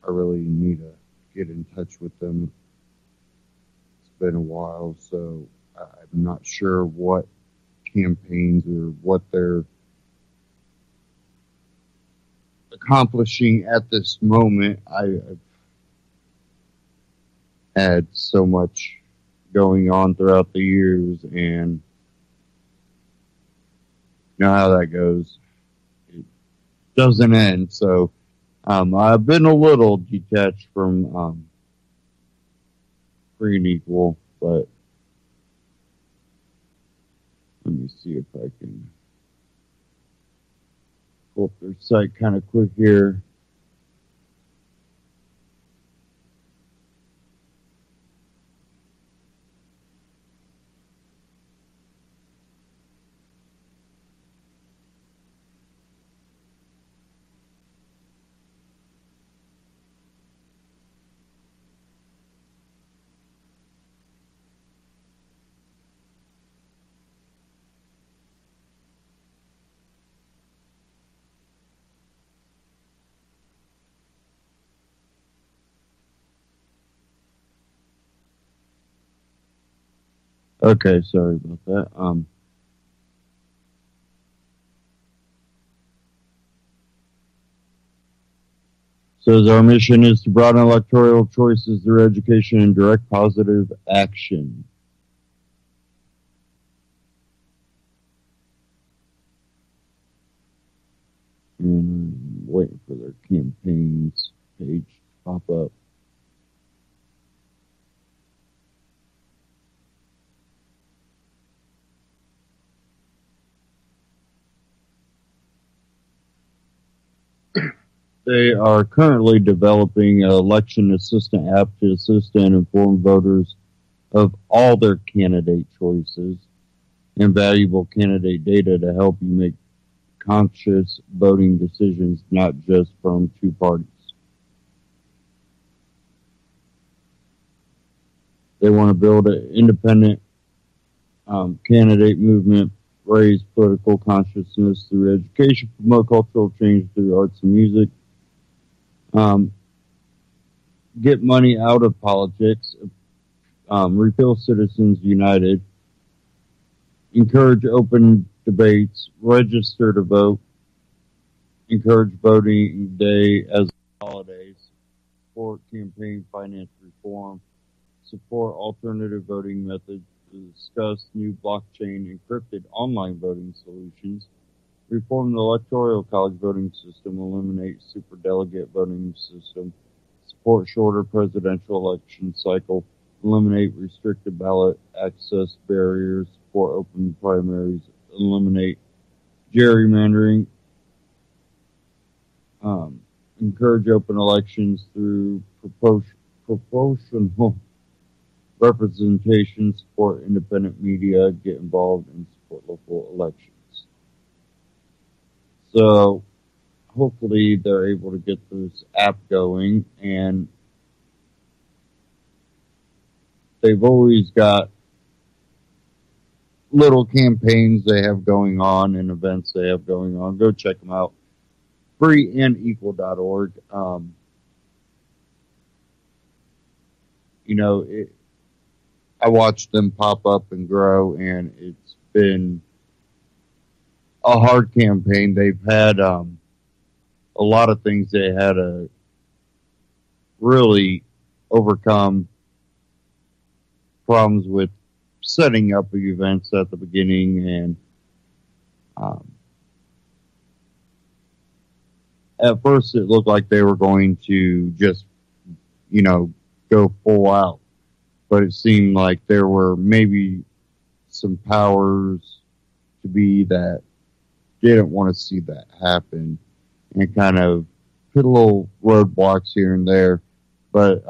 really need to get in touch with them. It's been a while, so I'm not sure what campaigns or what they're accomplishing at this moment. I've had so much going on throughout the years, and you know how that goes. It doesn't end. So I've been a little detached from Free and Equal, but let me see if I can pull up their site kind of quick here. Okay, sorry about that. Says our mission is to broaden electoral choices through education and direct positive action. And I'm waiting for their campaigns page to pop up. They are currently developing an election assistant app to assist and inform voters of all their candidate choices and valuable candidate data to help you make conscious voting decisions, not just from two parties. They want to build an independent candidate movement raise political consciousness through education, promote cultural change through arts and music, get money out of politics, repeal Citizens United, encourage open debates, register to vote, encourage voting day as holidays, support campaign finance reform, support alternative voting methods, discuss new blockchain encrypted online voting solutions, reform the electoral college voting system, eliminate superdelegate voting system, support shorter presidential election cycle, eliminate restricted ballot access barriers, support open primaries, eliminate gerrymandering, encourage open elections through proportional representation, support independent media, get involved, and support local elections. So hopefully they're able to get this app going, and they've always got little campaigns they have going on and events they have going on. Go check them out. freeandequal.org. I watched them pop up and grow, and it's been a hard campaign. They've had a lot of things they had to really overcome, problems with setting up the events at the beginning, and at first it looked like they were going to just, go full out. But it seemed like there were maybe some powers to be that didn't want to see that happen and kind of put little roadblocks here and there. But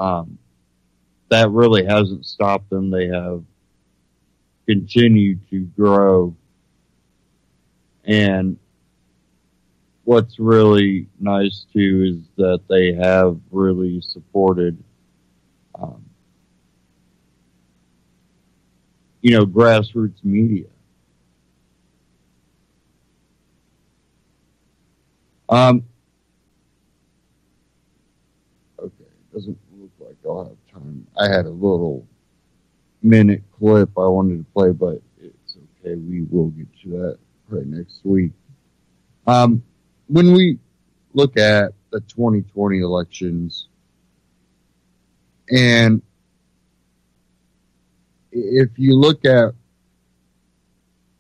that really hasn't stopped them. They have continued to grow. And what's really nice, too, is that they have really supported grassroots media. Okay, it doesn't look like I'll have time. I had a little minute clip I wanted to play, but it's okay. We will get to that right next week. When we look at the 2020 elections, and if you look at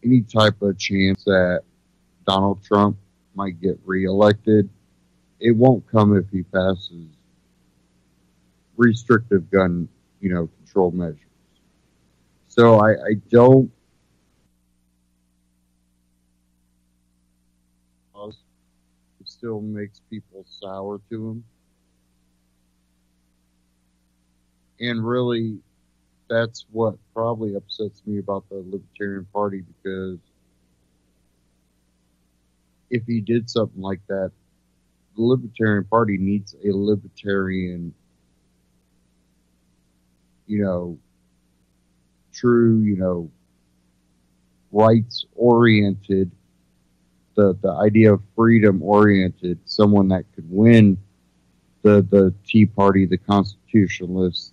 any type of chance that Donald Trump might get reelected, it won't come if he passes restrictive gun, control measures. So I don't. It still makes people sour to him, and really, that's what probably upsets me about the Libertarian Party, because if he did something like that, the Libertarian Party needs a libertarian, true, rights-oriented, the idea of freedom-oriented, someone that could win the Tea Party, the Constitutionalists,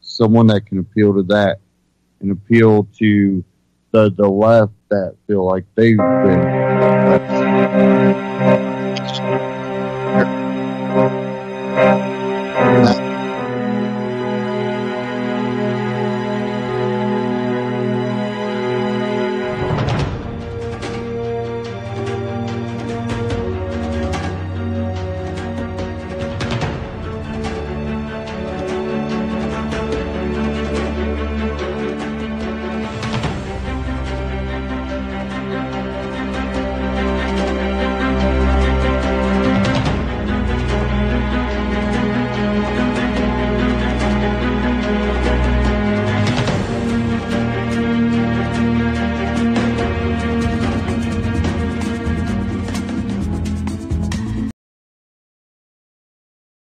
someone that can appeal to that and appeal to the left that feel like they've been